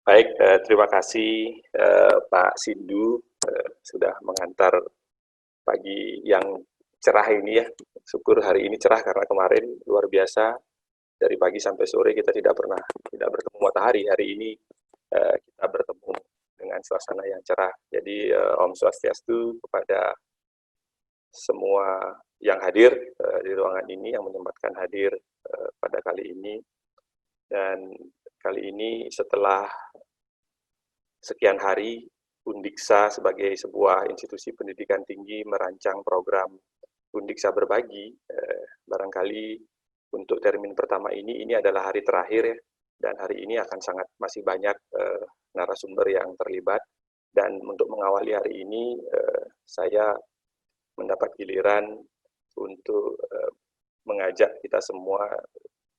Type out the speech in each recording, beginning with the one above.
Baik, terima kasih Pak Sindu sudah mengantar pagi yang cerah ini ya. Syukur hari ini cerah karena kemarin luar biasa dari pagi sampai sore kita tidak bertemu matahari. Hari ini kita bertemu dengan suasana yang cerah. Jadi Om Swastiastu kepada semua yang hadir di ruangan ini yang menyempatkan hadir pada kali ini. Dan kali ini setelah sekian hari Undiksa sebagai sebuah institusi pendidikan tinggi merancang program Undiksa Berbagi, barangkali untuk termin pertama ini adalah hari terakhir ya, dan hari ini akan masih banyak narasumber yang terlibat, dan untuk mengawali hari ini saya mendapat giliran untuk mengajak kita semua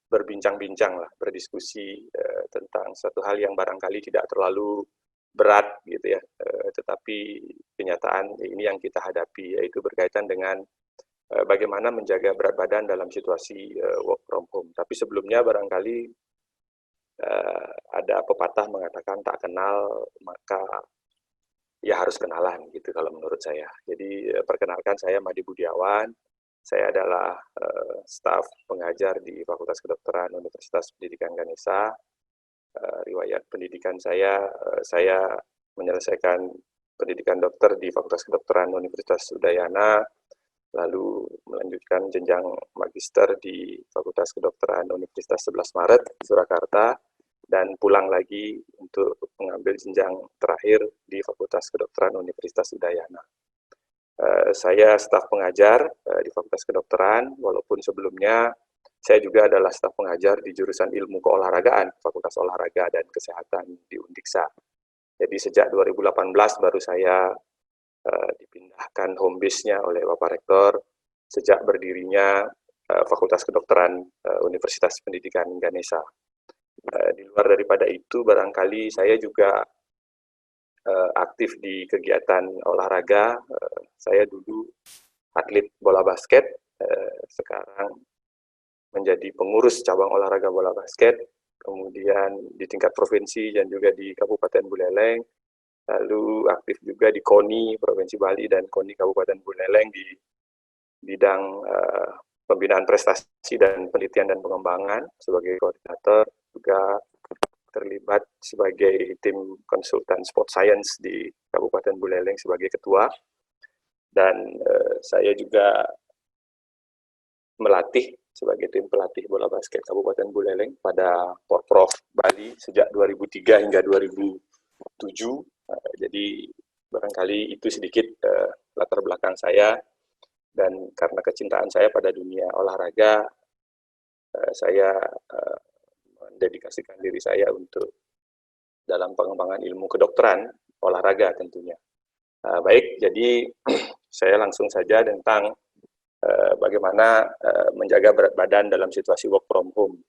berbincang-bincang lah, berdiskusi tentang suatu hal yang barangkali tidak terlalu berat gitu ya, tetapi kenyataan ini yang kita hadapi, yaitu berkaitan dengan bagaimana menjaga berat badan dalam situasi work from home. Tapi sebelumnya barangkali ada pepatah mengatakan tak kenal maka ya harus kenalan gitu kalau menurut saya. Jadi perkenalkan, saya Madi Budiawan, saya adalah staf pengajar di Fakultas Kedokteran Universitas Pendidikan Ganesha. Riwayat pendidikan saya menyelesaikan pendidikan dokter di Fakultas Kedokteran Universitas Udayana, lalu melanjutkan jenjang magister di Fakultas Kedokteran Universitas 11 Maret, Surakarta, dan pulang lagi untuk mengambil jenjang terakhir di Fakultas Kedokteran Universitas Udayana. Saya staf pengajar di Fakultas Kedokteran, walaupun sebelumnya saya juga adalah staf pengajar di jurusan ilmu keolahragaan, Fakultas Olahraga dan Kesehatan di Undiksa. Jadi sejak 2018 baru saya dipindahkan home base-nya oleh Bapak Rektor sejak berdirinya Fakultas Kedokteran Universitas Pendidikan Ganesha. Di luar daripada itu, barangkali saya juga aktif di kegiatan olahraga. Saya dulu atlet bola basket, sekarang menjadi pengurus cabang olahraga bola basket, kemudian di tingkat provinsi dan juga di Kabupaten Buleleng, lalu aktif juga di KONI Provinsi Bali dan KONI Kabupaten Buleleng di bidang pembinaan prestasi dan penelitian dan pengembangan sebagai koordinator, juga terlibat sebagai tim konsultan sport science di Kabupaten Buleleng sebagai ketua, dan saya juga melatih sebagai tim pelatih bola basket Kabupaten Buleleng pada Porprov Bali sejak 2003 hingga 2007. Jadi barangkali itu sedikit latar belakang saya, dan karena kecintaan saya pada dunia olahraga, saya mendedikasikan diri saya untuk dalam pengembangan ilmu kedokteran olahraga tentunya. Baik, jadi saya langsung saja tentang bagaimana menjaga berat badan dalam situasi work from home.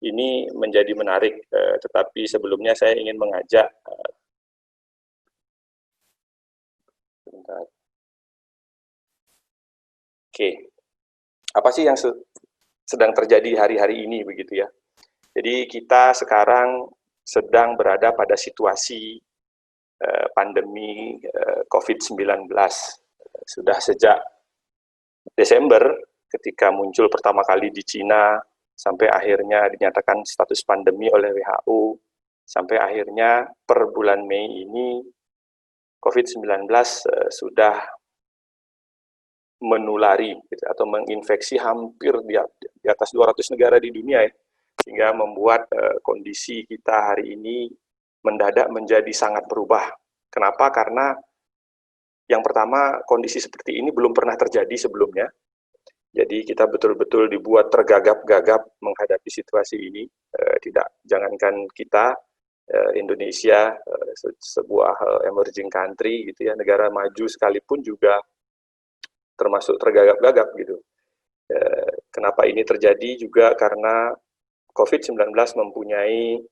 Ini menjadi menarik, tetapi sebelumnya saya ingin mengajak apa sih yang sedang terjadi hari-hari ini begitu ya. Jadi kita sekarang sedang berada pada situasi pandemi COVID-19. Sudah sejak Desember ketika muncul pertama kali di Cina, sampai akhirnya dinyatakan status pandemi oleh WHO, sampai akhirnya per bulan Mei ini COVID-19 sudah menulari gitu, atau menginfeksi hampir di atas 200 negara di dunia ya, sehingga membuat kondisi kita hari ini mendadak menjadi sangat berubah. Kenapa? Karena yang pertama, kondisi seperti ini belum pernah terjadi sebelumnya. Jadi kita betul-betul dibuat tergagap-gagap menghadapi situasi ini. Jangankan kita, Indonesia, sebuah emerging country gitu ya, negara maju sekalipun juga termasuk tergagap-gagap gitu. Kenapa ini terjadi? Juga karena COVID-19 mempunyai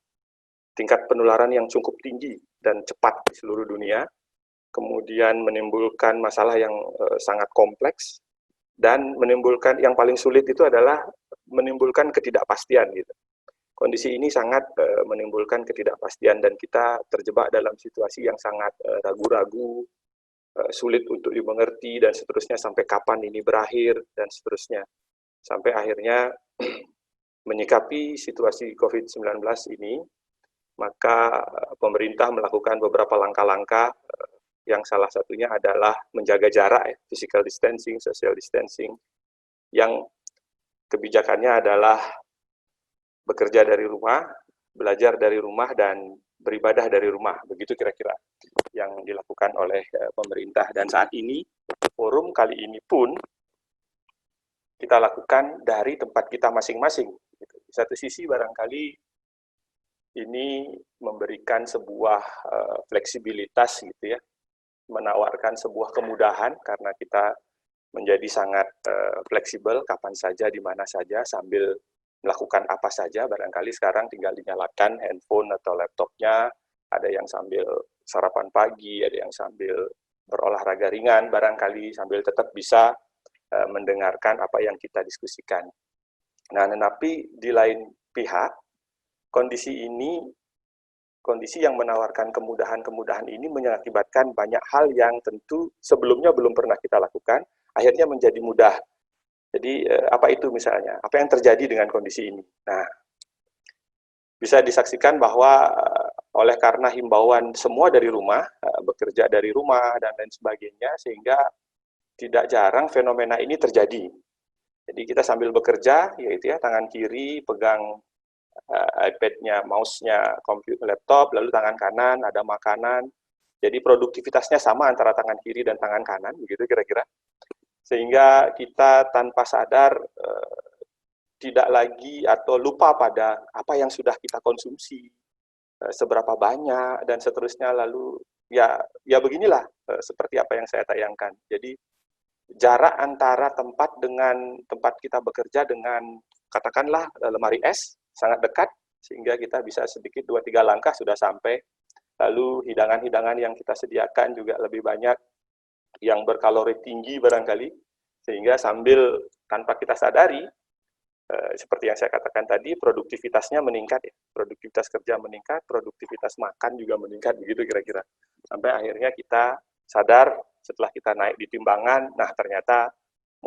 tingkat penularan yang cukup tinggi dan cepat di seluruh dunia, kemudian menimbulkan masalah yang sangat kompleks, dan menimbulkan yang paling sulit itu adalah menimbulkan ketidakpastian gitu. kondisi ini sangat menimbulkan ketidakpastian dan kita terjebak dalam situasi yang sangat ragu-ragu, sulit untuk dimengerti dan seterusnya sampai kapan ini berakhir dan seterusnya. Sampai akhirnya menyikapi situasi COVID-19 ini, maka pemerintah melakukan beberapa langkah-langkah yang salah satunya adalah menjaga jarak, physical distancing, social distancing, yang kebijakannya adalah bekerja dari rumah, belajar dari rumah, dan beribadah dari rumah. Begitu kira-kira yang dilakukan oleh pemerintah. Dan saat ini, forum kali ini pun kita lakukan dari tempat kita masing-masing. Di satu sisi barangkali ini memberikan sebuah fleksibilitas gitu ya, menawarkan sebuah kemudahan karena kita menjadi sangat fleksibel kapan saja, di mana saja, sambil melakukan apa saja. Barangkali sekarang tinggal dinyalakan handphone atau laptopnya, ada yang sambil sarapan pagi, ada yang sambil berolahraga ringan, barangkali sambil tetap bisa mendengarkan apa yang kita diskusikan. Nah, tetapi di lain pihak, kondisi yang menawarkan kemudahan-kemudahan ini mengakibatkan banyak hal yang tentu sebelumnya belum pernah kita lakukan, akhirnya menjadi mudah. Jadi apa itu misalnya? Apa yang terjadi dengan kondisi ini? Nah, bisa disaksikan bahwa oleh karena himbauan semua dari rumah, bekerja dari rumah dan lain sebagainya, sehingga tidak jarang fenomena ini terjadi. Jadi kita sambil bekerja, yaitu ya tangan kiri pegang iPad-nya, mouse-nya, komputer, laptop, lalu tangan kanan ada makanan. Jadi produktivitasnya sama antara tangan kiri dan tangan kanan, begitu kira-kira. Sehingga kita tanpa sadar tidak lagi atau lupa pada apa yang sudah kita konsumsi, seberapa banyak dan seterusnya. Lalu ya beginilah seperti apa yang saya tayangkan. Jadi jarak antara tempat kita bekerja dengan katakanlah lemari es sangat dekat, sehingga kita bisa sedikit 2-3 langkah sudah sampai. Lalu hidangan-hidangan yang kita sediakan juga lebih banyak yang berkalori tinggi barangkali, sehingga sambil tanpa kita sadari, seperti yang saya katakan tadi, produktivitasnya meningkat ya, produktivitas kerja meningkat, produktivitas makan juga meningkat, begitu kira-kira. Sampai akhirnya kita sadar setelah kita naik di timbangan, nah ternyata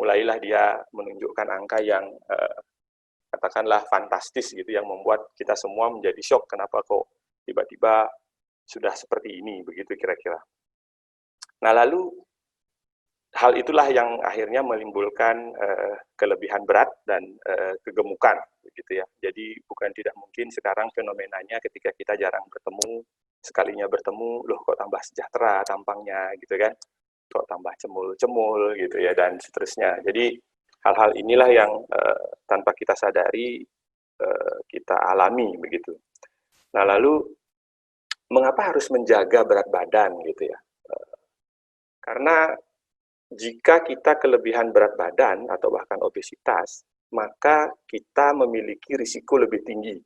mulailah dia menunjukkan angka yang katakanlah fantastis gitu, yang membuat kita semua menjadi shock, kenapa kok tiba-tiba sudah seperti ini, begitu kira-kira. Nah, lalu hal itulah yang akhirnya menimbulkan kelebihan berat dan kegemukan, begitu ya. Jadi bukan tidak mungkin sekarang fenomenanya ketika kita jarang bertemu, sekalinya bertemu, loh kok tambah sejahtera tampangnya, gitu kan? Kok tambah cemul-cemul, gitu ya, dan seterusnya. Jadi hal-hal inilah yang tanpa kita sadari kita alami, begitu. Nah, lalu mengapa harus menjaga berat badan, gitu ya? Karena jika kita kelebihan berat badan atau bahkan obesitas, maka kita memiliki risiko lebih tinggi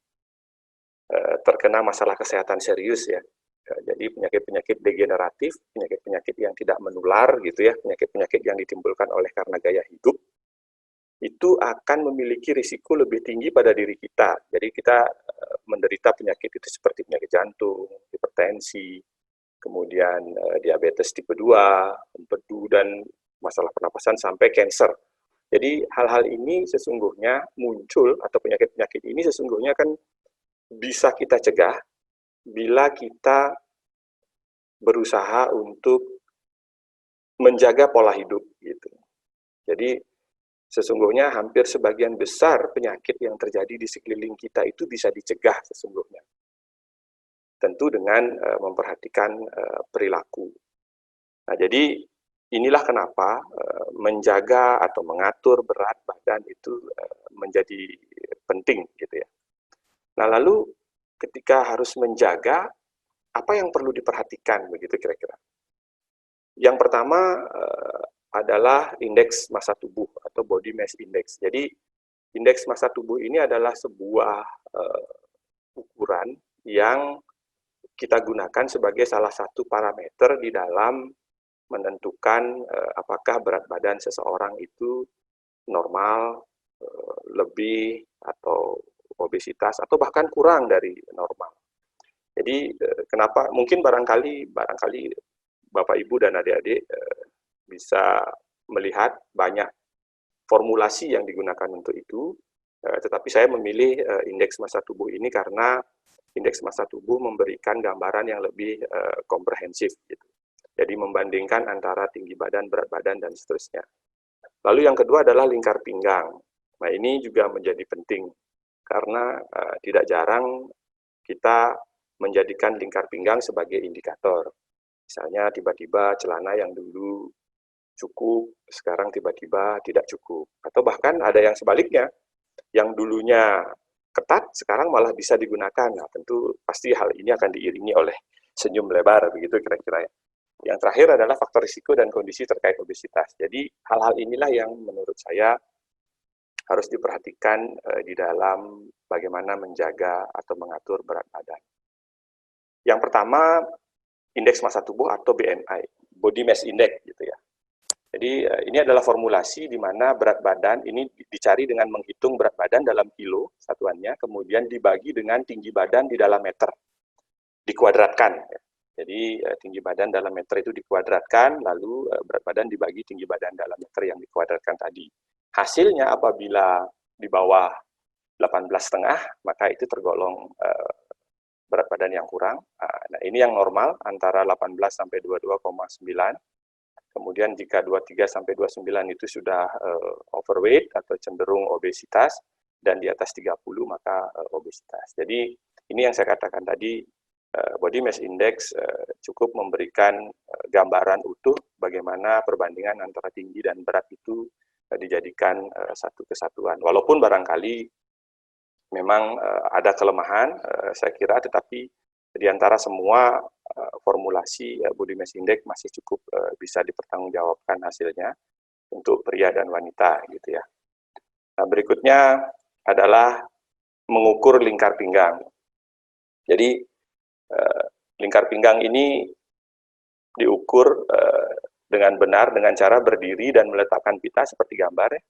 terkena masalah kesehatan serius ya. Jadi penyakit-penyakit degeneratif, penyakit-penyakit yang tidak menular gitu ya, penyakit-penyakit yang ditimbulkan oleh karena gaya hidup, itu akan memiliki risiko lebih tinggi pada diri kita. Jadi kita menderita penyakit itu seperti penyakit jantung, hipertensi, kemudian diabetes tipe 2, empedu, dan masalah pernapasan sampai kanker. Jadi hal-hal ini sesungguhnya muncul, atau penyakit-penyakit ini sesungguhnya kan bisa kita cegah bila kita berusaha untuk menjaga pola hidup gitu. Jadi sesungguhnya hampir sebagian besar penyakit yang terjadi di sekeliling kita itu bisa dicegah sesungguhnya. Tentu dengan memperhatikan perilaku. Nah, jadi inilah kenapa menjaga atau mengatur berat badan itu menjadi penting gitu ya. Nah, lalu ketika harus menjaga, apa yang perlu diperhatikan begitu kira-kira? Yang pertama adalah indeks massa tubuh atau body mass index. Jadi indeks massa tubuh ini adalah sebuah ukuran yang kita gunakan sebagai salah satu parameter di dalam menentukan apakah berat badan seseorang itu normal, lebih, atau obesitas atau bahkan kurang dari normal. Jadi kenapa mungkin barangkali Bapak Ibu dan adik-adik bisa melihat banyak formulasi yang digunakan untuk itu, tetapi saya memilih indeks massa tubuh ini karena indeks massa tubuh memberikan gambaran yang lebih komprehensif gitu. Jadi membandingkan antara tinggi badan, berat badan, dan seterusnya. Lalu yang kedua adalah lingkar pinggang. Nah ini juga menjadi penting karena tidak jarang kita menjadikan lingkar pinggang sebagai indikator. Misalnya tiba-tiba celana yang dulu cukup, sekarang tiba-tiba tidak cukup. Atau bahkan ada yang sebaliknya, yang dulunya ketat, sekarang malah bisa digunakan. Nah tentu pasti hal ini akan diiringi oleh senyum lebar, begitu kira-kira ya. Yang terakhir adalah faktor risiko dan kondisi terkait obesitas. Jadi hal-hal inilah yang menurut saya harus diperhatikan di dalam bagaimana menjaga atau mengatur berat badan. Yang pertama, indeks massa tubuh atau BMI, Body Mass Index gitu ya. Jadi ini adalah formulasi di mana berat badan ini dicari dengan menghitung berat badan dalam kilo satuannya, kemudian dibagi dengan tinggi badan di dalam meter, dikuadratkan. Jadi tinggi badan dalam meter itu dikuadratkan, lalu berat badan dibagi tinggi badan dalam meter yang dikuadratkan tadi. Hasilnya apabila di bawah 18,5, maka itu tergolong berat badan yang kurang. Nah ini yang normal antara 18 sampai 22,9. Kemudian jika 23 sampai 29 itu sudah overweight atau cenderung obesitas, dan di atas 30 maka obesitas. Jadi ini yang saya katakan tadi, Body Mass Index cukup memberikan gambaran utuh bagaimana perbandingan antara tinggi dan berat itu dijadikan satu kesatuan. Walaupun barangkali memang ada kelemahan, saya kira, tetapi di antara semua formulasi Body Mass Index masih cukup bisa dipertanggungjawabkan hasilnya untuk pria dan wanita gitu ya. Nah, berikutnya adalah mengukur lingkar pinggang. Jadi lingkar pinggang ini diukur dengan benar dengan cara berdiri dan meletakkan pita seperti gambar ya,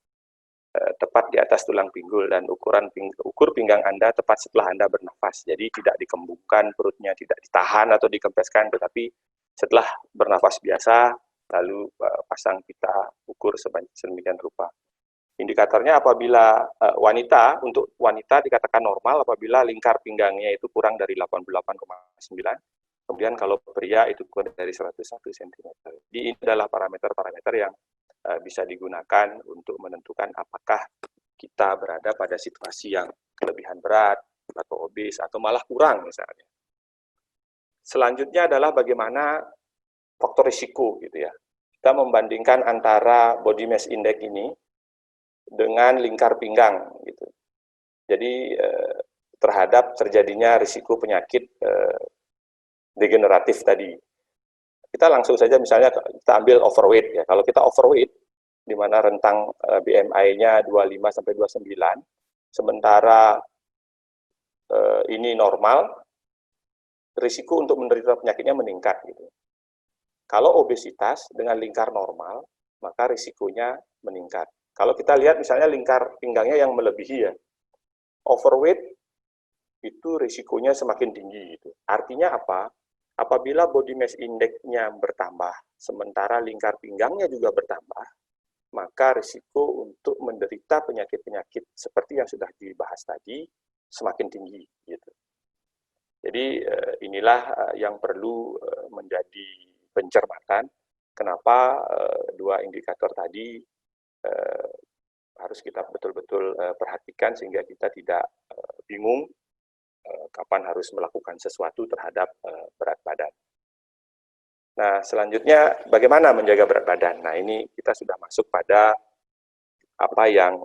tepat di atas tulang pinggul, dan ukur pinggang Anda tepat setelah Anda bernafas. Jadi tidak dikembungkan perutnya, tidak ditahan atau dikempeskan, tetapi setelah bernafas biasa lalu pasang pita ukur sedemikian rupa. Indikatornya apabila untuk wanita dikatakan normal apabila lingkar pinggangnya itu kurang dari 88,9. Kemudian kalau pria itu kurang dari 101 cm. Jadi ini adalah parameter-parameter yang bisa digunakan untuk menentukan apakah kita berada pada situasi yang kelebihan berat atau obes atau malah kurang misalnya. Selanjutnya adalah bagaimana faktor risiko gitu ya. Kita membandingkan antara body mass index ini dengan lingkar pinggang gitu. Jadi terhadap terjadinya risiko penyakit degeneratif tadi. Kita langsung saja misalnya kita ambil overweight ya. Kalau kita overweight di mana rentang BMI-nya 25 sampai 29, sementara ini normal, risiko untuk menderita penyakitnya meningkat gitu. Kalau obesitas dengan lingkar normal, maka risikonya meningkat. Kalau kita lihat misalnya lingkar pinggangnya yang melebihi ya, overweight itu risikonya semakin tinggi gitu. Artinya apa? Apabila body mass index-nya bertambah, sementara lingkar pinggangnya juga bertambah, maka risiko untuk menderita penyakit-penyakit seperti yang sudah dibahas tadi semakin tinggi gitu. Jadi inilah yang perlu menjadi pencermatan kenapa dua indikator tadi harus kita betul-betul perhatikan sehingga kita tidak bingung kapan harus melakukan sesuatu terhadap berat badan. Nah, selanjutnya bagaimana menjaga berat badan? Nah, ini kita sudah masuk pada apa yang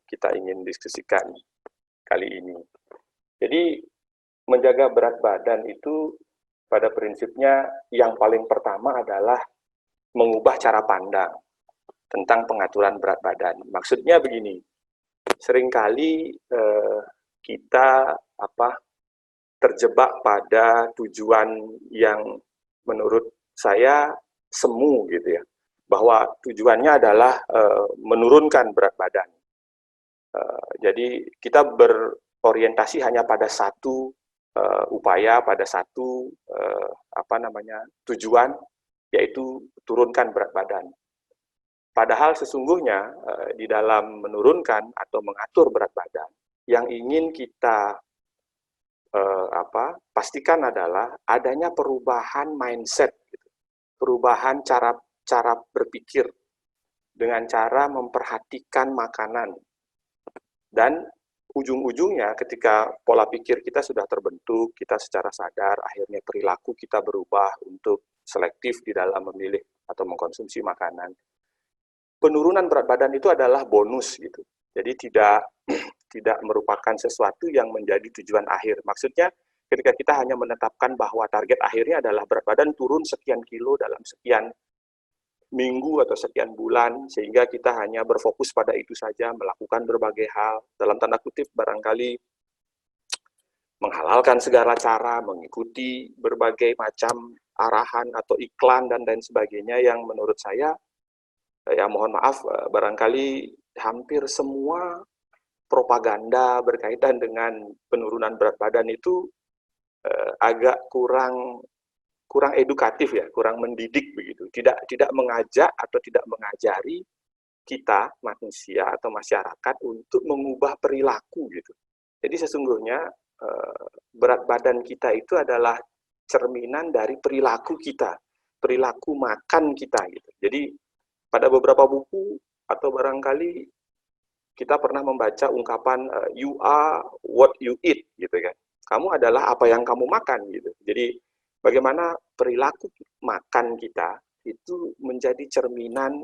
kita ingin diskusikan kali ini. Jadi, menjaga berat badan itu pada prinsipnya yang paling pertama adalah mengubah cara pandang tentang pengaturan berat badan. Maksudnya begini, seringkali kita terjebak pada tujuan yang menurut saya semu gitu ya, bahwa tujuannya adalah menurunkan berat badan. Jadi kita orientasi hanya pada satu upaya, pada satu tujuan, yaitu turunkan berat badan. Padahal sesungguhnya di dalam menurunkan atau mengatur berat badan, yang ingin kita pastikan adalah adanya perubahan mindset, gitu. Perubahan cara berpikir dengan cara memperhatikan makanan. Dan ujung-ujungnya ketika pola pikir kita sudah terbentuk, kita secara sadar, akhirnya perilaku kita berubah untuk selektif di dalam memilih atau mengkonsumsi makanan. Penurunan berat badan itu adalah bonus gitu. Jadi tidak merupakan sesuatu yang menjadi tujuan akhir. Maksudnya ketika kita hanya menetapkan bahwa target akhirnya adalah berat badan turun sekian kilo dalam sekian minggu atau sekian bulan, sehingga kita hanya berfokus pada itu saja, melakukan berbagai hal, dalam tanda kutip barangkali menghalalkan segala cara, mengikuti berbagai macam arahan atau iklan dan lain sebagainya, yang menurut saya, ya mohon maaf, barangkali hampir semua propaganda berkaitan dengan penurunan berat badan itu agak kurang edukatif ya, kurang mendidik begitu. Tidak mengajak atau tidak mengajari kita manusia atau masyarakat untuk mengubah perilaku gitu. Jadi sesungguhnya berat badan kita itu adalah cerminan dari perilaku kita, perilaku makan kita gitu. Jadi pada beberapa buku atau barangkali kita pernah membaca ungkapan you are what you eat gitu kan. Kamu adalah apa yang kamu makan gitu. Jadi bagaimana perilaku makan kita itu menjadi cerminan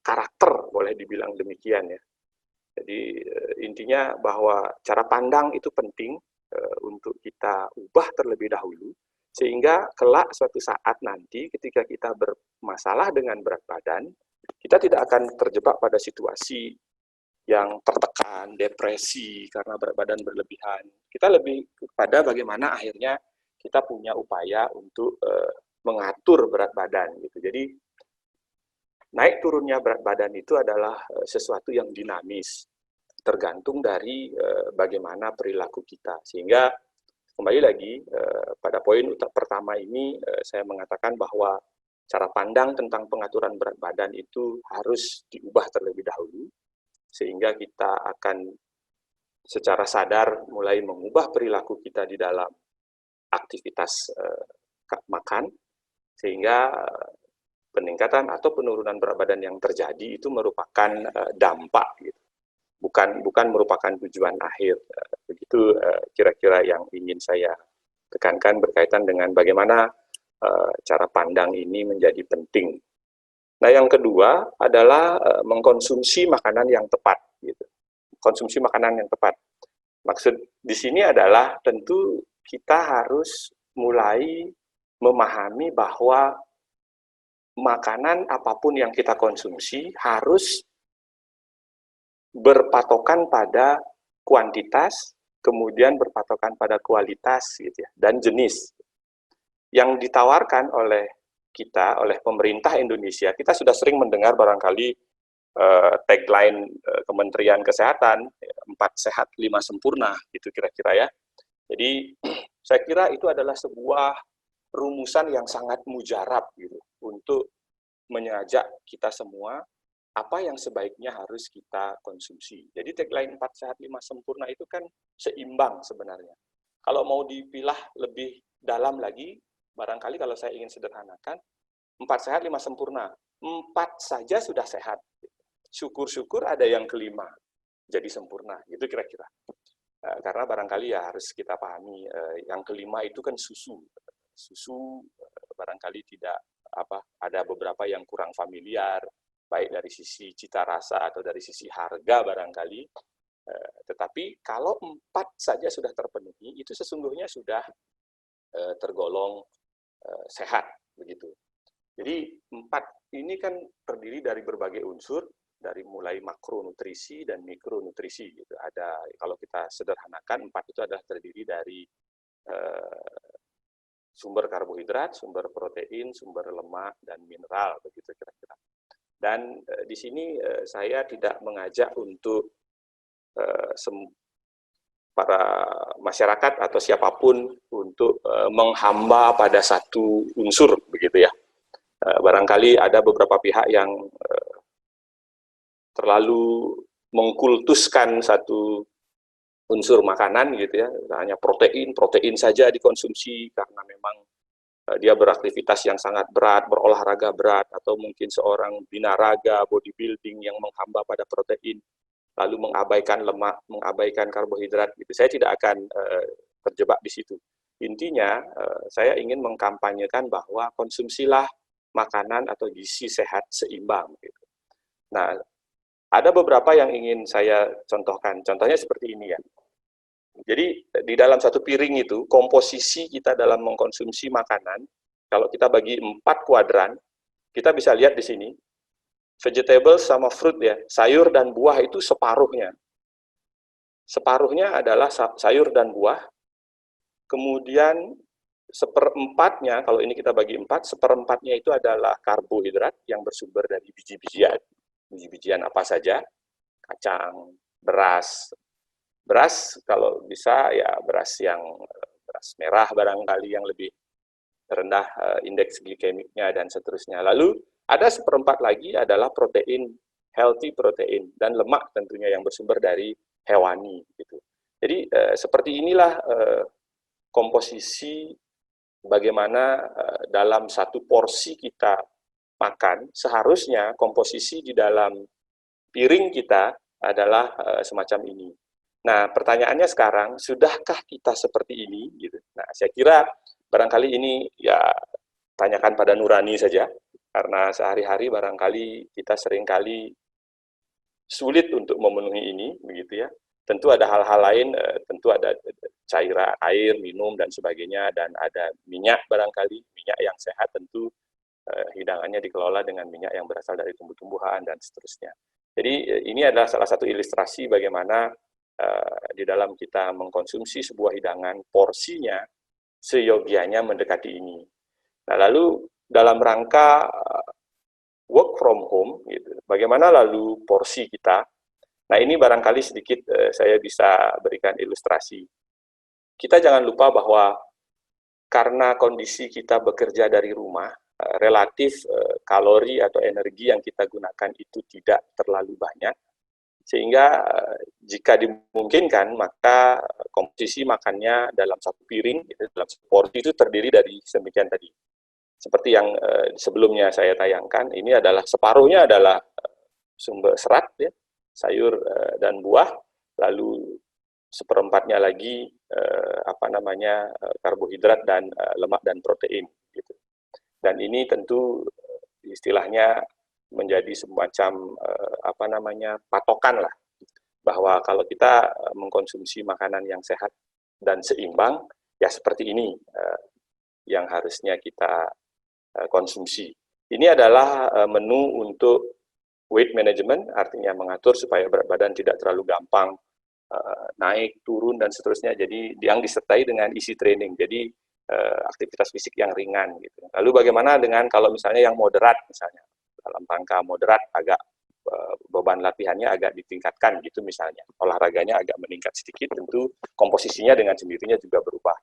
karakter, boleh dibilang demikian ya. Jadi intinya bahwa cara pandang itu penting untuk kita ubah terlebih dahulu, sehingga kelak suatu saat nanti ketika kita bermasalah dengan berat badan, kita tidak akan terjebak pada situasi yang tertekan, depresi karena berat badan berlebihan. Kita lebih kepada bagaimana akhirnya kita punya upaya untuk mengatur berat badan gitu. Jadi naik turunnya berat badan itu adalah sesuatu yang dinamis, tergantung dari bagaimana perilaku kita. Sehingga kembali lagi pada poin pertama ini saya mengatakan bahwa cara pandang tentang pengaturan berat badan itu harus diubah terlebih dahulu, sehingga kita akan secara sadar mulai mengubah perilaku kita di dalam aktivitas makan, sehingga peningkatan atau penurunan berat badan yang terjadi itu merupakan dampak gitu. Bukan merupakan tujuan akhir. Begitu kira-kira yang ingin saya tekankan berkaitan dengan bagaimana cara pandang ini menjadi penting. Nah, yang kedua adalah mengkonsumsi makanan yang tepat gitu. Konsumsi makanan yang tepat. Maksud di sini adalah tentu kita harus mulai memahami bahwa makanan apapun yang kita konsumsi harus berpatokan pada kuantitas, kemudian berpatokan pada kualitas gitu ya, dan jenis. Yang ditawarkan oleh kita, oleh pemerintah Indonesia, kita sudah sering mendengar barangkali tagline Kementerian Kesehatan, 4 sehat 5 sempurna, gitu kira-kira ya. Jadi saya kira itu adalah sebuah rumusan yang sangat mujarab gitu, untuk mengajak kita semua apa yang sebaiknya harus kita konsumsi. Jadi tagline 4 sehat 5 sempurna itu kan seimbang sebenarnya. Kalau mau dipilah lebih dalam lagi, barangkali kalau saya ingin sederhanakan, 4 sehat 5 sempurna. 4 saja sudah sehat. Syukur-syukur ada yang kelima jadi sempurna, gitu kira-kira. Karena barangkali ya harus kita pahami, yang kelima itu kan susu. Susu barangkali tidak ada beberapa yang kurang familiar, baik dari sisi cita rasa atau dari sisi harga barangkali. Tetapi kalau 4 saja sudah terpenuhi, itu sesungguhnya sudah tergolong sehat begitu. Jadi 4 ini kan terdiri dari berbagai unsur, dari mulai makronutrisi dan mikronutrisi gitu. Ada, kalau kita sederhanakan, 4 itu adalah terdiri dari sumber karbohidrat, sumber protein, sumber lemak, dan mineral begitu kira-kira. Dan di sini saya tidak mengajak untuk para masyarakat atau siapapun untuk menghamba pada satu unsur, begitu ya. Barangkali ada beberapa pihak yang terlalu mengkultuskan satu unsur makanan gitu ya, hanya protein saja dikonsumsi karena memang dia beraktivitas yang sangat berat, berolahraga berat, atau mungkin seorang binaraga, bodybuilding yang menghamba pada protein, lalu mengabaikan lemak, mengabaikan karbohidrat gitu. Saya tidak akan terjebak di situ. Intinya saya ingin mengkampanyekan bahwa konsumsilah makanan atau gizi sehat seimbang gitu. Nah, ada beberapa yang ingin saya contohkan. Contohnya seperti ini ya. Jadi di dalam satu piring itu, komposisi kita dalam mengkonsumsi makanan, kalau kita bagi 4 kuadran, kita bisa lihat di sini, vegetables sama fruit ya, sayur dan buah itu separuhnya. Separuhnya adalah sayur dan buah, kemudian seperempatnya, kalau ini kita bagi 4, seperempatnya itu adalah karbohidrat yang bersumber dari biji-bijian. Biji-bijian apa saja? Kacang, beras. Beras kalau bisa ya beras merah barangkali yang lebih rendah indeks glikemiknya dan seterusnya. Lalu ada seperempat lagi adalah protein, healthy protein, dan lemak tentunya yang bersumber dari hewani gitu. Jadi seperti inilah komposisi bagaimana dalam satu porsi kita makan, seharusnya komposisi di dalam piring kita adalah semacam ini. Nah, pertanyaannya sekarang, sudahkah kita seperti ini? Gitu. Nah, saya kira barangkali ini ya tanyakan pada nurani saja, karena sehari-hari barangkali kita seringkali sulit untuk memenuhi ini, begitu ya. Tentu ada hal-hal lain, tentu ada cairan air, minum, dan sebagainya, dan ada minyak barangkali, minyak yang sehat tentu hidangannya dikelola dengan minyak yang berasal dari tumbuh-tumbuhan, dan seterusnya. Jadi ini adalah salah satu ilustrasi bagaimana di dalam kita mengkonsumsi sebuah hidangan, porsinya seyogianya mendekati ini. Nah, lalu dalam rangka work from home, gitu, bagaimana lalu porsi kita? Nah, ini barangkali sedikit saya bisa berikan ilustrasi. Kita jangan lupa bahwa karena kondisi kita bekerja dari rumah, relatif kalori atau energi yang kita gunakan itu tidak terlalu banyak, sehingga jika dimungkinkan maka komposisi makannya dalam satu piring, dalam satu porsi itu terdiri dari sedemikian tadi. Seperti yang sebelumnya saya tayangkan, ini adalah separuhnya adalah sumber serat, ya, sayur dan buah, lalu seperempatnya lagi karbohidrat dan lemak dan protein. Gitu. Dan ini tentu istilahnya menjadi semacam patokan lah, bahwa kalau kita mengkonsumsi makanan yang sehat dan seimbang, ya seperti ini yang harusnya kita konsumsi. Ini adalah menu untuk weight management, artinya mengatur supaya berat badan tidak terlalu gampang naik, turun, dan seterusnya. Jadi yang disertai dengan isi training, jadi aktivitas fisik yang ringan. Gitu. Lalu bagaimana dengan kalau misalnya yang moderat, misalnya dalam rangka moderat agak beban latihannya agak ditingkatkan gitu misalnya, olahraganya agak meningkat sedikit, tentu komposisinya dengan sendirinya juga berubah.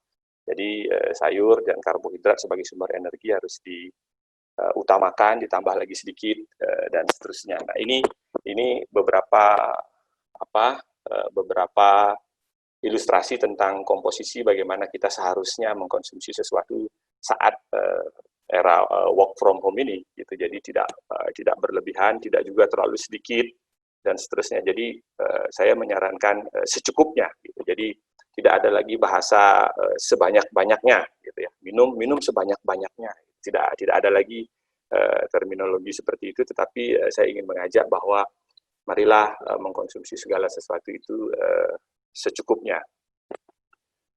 Jadi sayur dan karbohidrat sebagai sumber energi harus diutamakan, ditambah lagi sedikit dan seterusnya. Nah, ini beberapa ilustrasi tentang komposisi bagaimana kita seharusnya mengkonsumsi sesuatu saat era work from home ini, gitu. Jadi tidak berlebihan, tidak juga terlalu sedikit, dan seterusnya. Jadi saya menyarankan secukupnya, gitu. Jadi tidak ada lagi bahasa sebanyak-banyaknya, gitu ya. Minum sebanyak-banyaknya. Tidak ada lagi terminologi seperti itu, tetapi saya ingin mengajak bahwa marilah mengkonsumsi segala sesuatu itu secukupnya.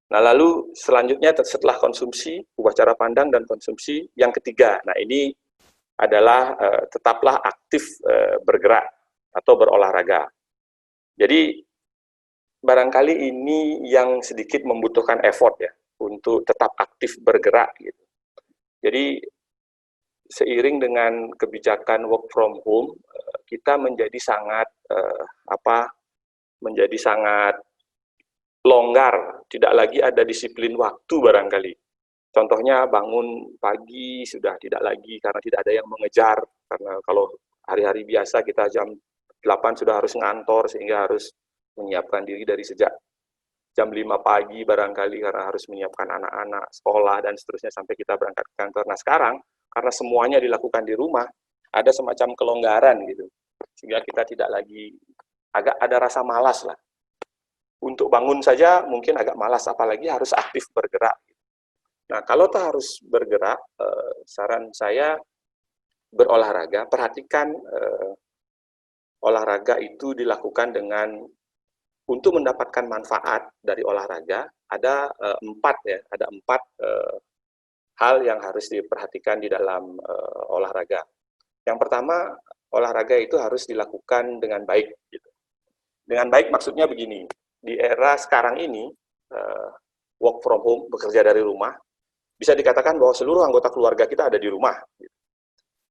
Nah, lalu selanjutnya setelah konsumsi, ubah cara pandang dan konsumsi yang ketiga. Nah, ini adalah tetaplah aktif bergerak atau berolahraga. Jadi barangkali ini yang sedikit membutuhkan effort ya untuk tetap aktif bergerak gitu. Jadi seiring dengan kebijakan work from home, kita menjadi sangat longgar, tidak lagi ada disiplin waktu barangkali. Contohnya bangun pagi sudah tidak lagi karena tidak ada yang mengejar, karena kalau hari-hari biasa kita jam 8 sudah harus ngantor sehingga harus menyiapkan diri dari sejak jam 5 pagi barangkali karena harus menyiapkan anak-anak, sekolah, dan seterusnya sampai kita berangkat ke kantor. Nah sekarang, karena semuanya dilakukan di rumah, ada semacam kelonggaran gitu. Sehingga kita tidak lagi, agak ada rasa malas lah. Untuk bangun saja mungkin agak malas, apalagi harus aktif bergerak. Nah kalau tak harus bergerak, saran saya berolahraga, perhatikan olahraga itu dilakukan dengan untuk mendapatkan manfaat dari olahraga ada empat hal yang harus diperhatikan di dalam olahraga. Yang pertama, olahraga itu harus dilakukan dengan baik. Gitu. Dengan baik maksudnya begini, di era sekarang ini work from home, bekerja dari rumah, bisa dikatakan bahwa seluruh anggota keluarga kita ada di rumah. Gitu.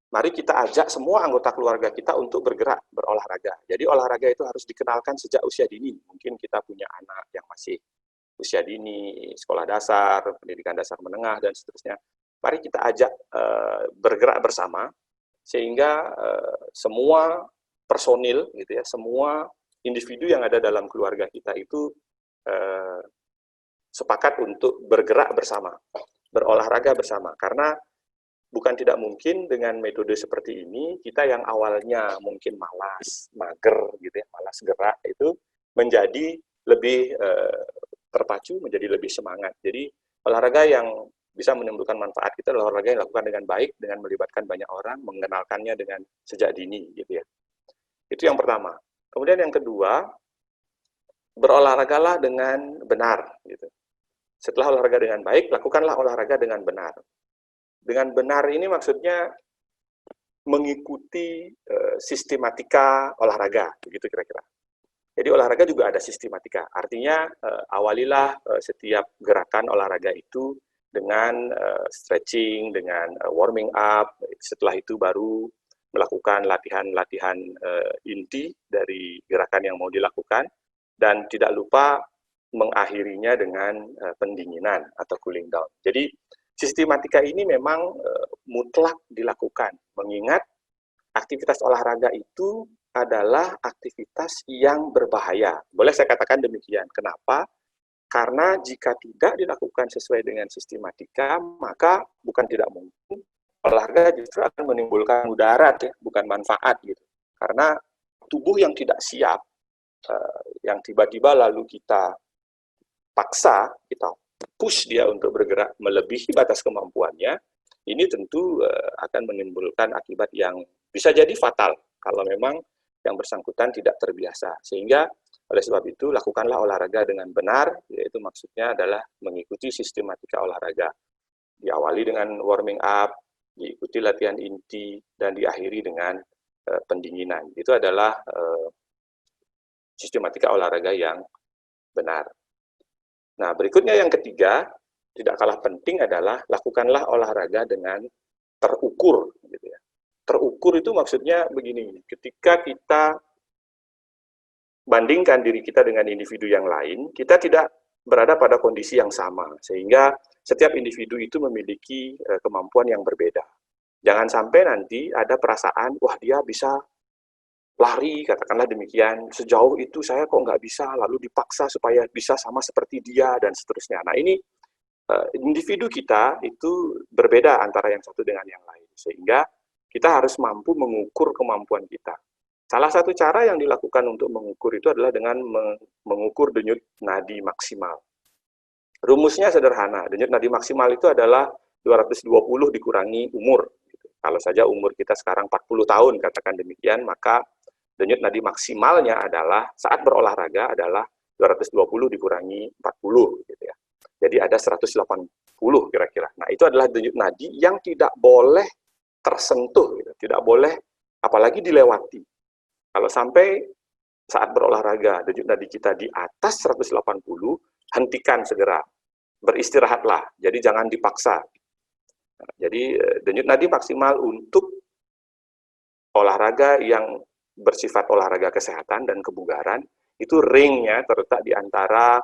Mari kita ajak semua anggota keluarga kita untuk bergerak, berolahraga. Jadi olahraga itu harus dikenalkan sejak usia dini. Mungkin kita punya anak yang masih usia dini, sekolah dasar, pendidikan dasar menengah, dan seterusnya. Mari kita ajak bergerak bersama, sehingga semua personil, gitu ya, semua individu yang ada dalam keluarga kita itu sepakat untuk bergerak bersama, berolahraga bersama. Karena bukan tidak mungkin dengan metode seperti ini, kita yang awalnya mungkin malas, mager, gitu ya, malas gerak, itu menjadi lebih terpacu, menjadi lebih semangat. Jadi olahraga yang bisa menimbulkan manfaat kita adalah olahraga yang dilakukan dengan baik, dengan melibatkan banyak orang, mengenalkannya dengan sejak dini, gitu ya. Itu yang pertama. Kemudian yang kedua, berolahragalah dengan benar, gitu. Setelah olahraga dengan baik, lakukanlah olahraga dengan benar. Dengan benar ini maksudnya mengikuti sistematika olahraga, begitu kira-kira. Jadi olahraga juga ada sistematika, artinya awalilah setiap gerakan olahraga itu dengan stretching, dengan warming up, setelah itu baru melakukan latihan-latihan inti dari gerakan yang mau dilakukan, dan tidak lupa mengakhirinya dengan pendinginan atau cooling down. Jadi sistematika ini memang mutlak dilakukan, mengingat aktivitas olahraga itu adalah aktivitas yang berbahaya. Boleh saya katakan demikian. Kenapa? Karena jika tidak dilakukan sesuai dengan sistematika, maka bukan tidak mungkin olahraga justru akan menimbulkan mudarat, ya, bukan manfaat gitu. Karena tubuh yang tidak siap, yang tiba-tiba lalu kita paksa, kita push dia untuk bergerak melebihi batas kemampuannya, ini tentu akan menimbulkan akibat yang bisa jadi fatal kalau memang yang bersangkutan tidak terbiasa. Sehingga oleh sebab itu lakukanlah olahraga dengan benar, yaitu maksudnya adalah mengikuti sistematika olahraga. Diawali dengan warming up, diikuti latihan inti, dan diakhiri dengan pendinginan. Itu adalah sistematika olahraga yang benar. Nah, berikutnya yang ketiga, tidak kalah penting adalah lakukanlah olahraga dengan terukur. Gitu ya. Terukur itu maksudnya begini, ketika kita bandingkan diri kita dengan individu yang lain, kita tidak berada pada kondisi yang sama, sehingga setiap individu itu memiliki kemampuan yang berbeda. Jangan sampai nanti ada perasaan, wah dia bisa lari, katakanlah demikian, sejauh itu saya kok nggak bisa, lalu dipaksa supaya bisa sama seperti dia, dan seterusnya. Nah ini, individu kita itu berbeda antara yang satu dengan yang lain, sehingga kita harus mampu mengukur kemampuan kita. Salah satu cara yang dilakukan untuk mengukur itu adalah dengan mengukur denyut nadi maksimal. Rumusnya sederhana, denyut nadi maksimal itu adalah 220 dikurangi umur. Kalau saja umur kita sekarang 40 tahun, katakan demikian, maka denyut nadi maksimalnya adalah saat berolahraga adalah 220 dikurangi 40 gitu ya. Jadi ada 180 kira-kira. Nah, itu adalah denyut nadi yang tidak boleh tersentuh gitu. Tidak boleh apalagi dilewati. Kalau sampai saat berolahraga denyut nadi kita di atas 180, hentikan segera. Beristirahatlah. Jadi jangan dipaksa. Nah, jadi denyut nadi maksimal untuk olahraga yang bersifat olahraga kesehatan dan kebugaran, itu ringnya terletak di antara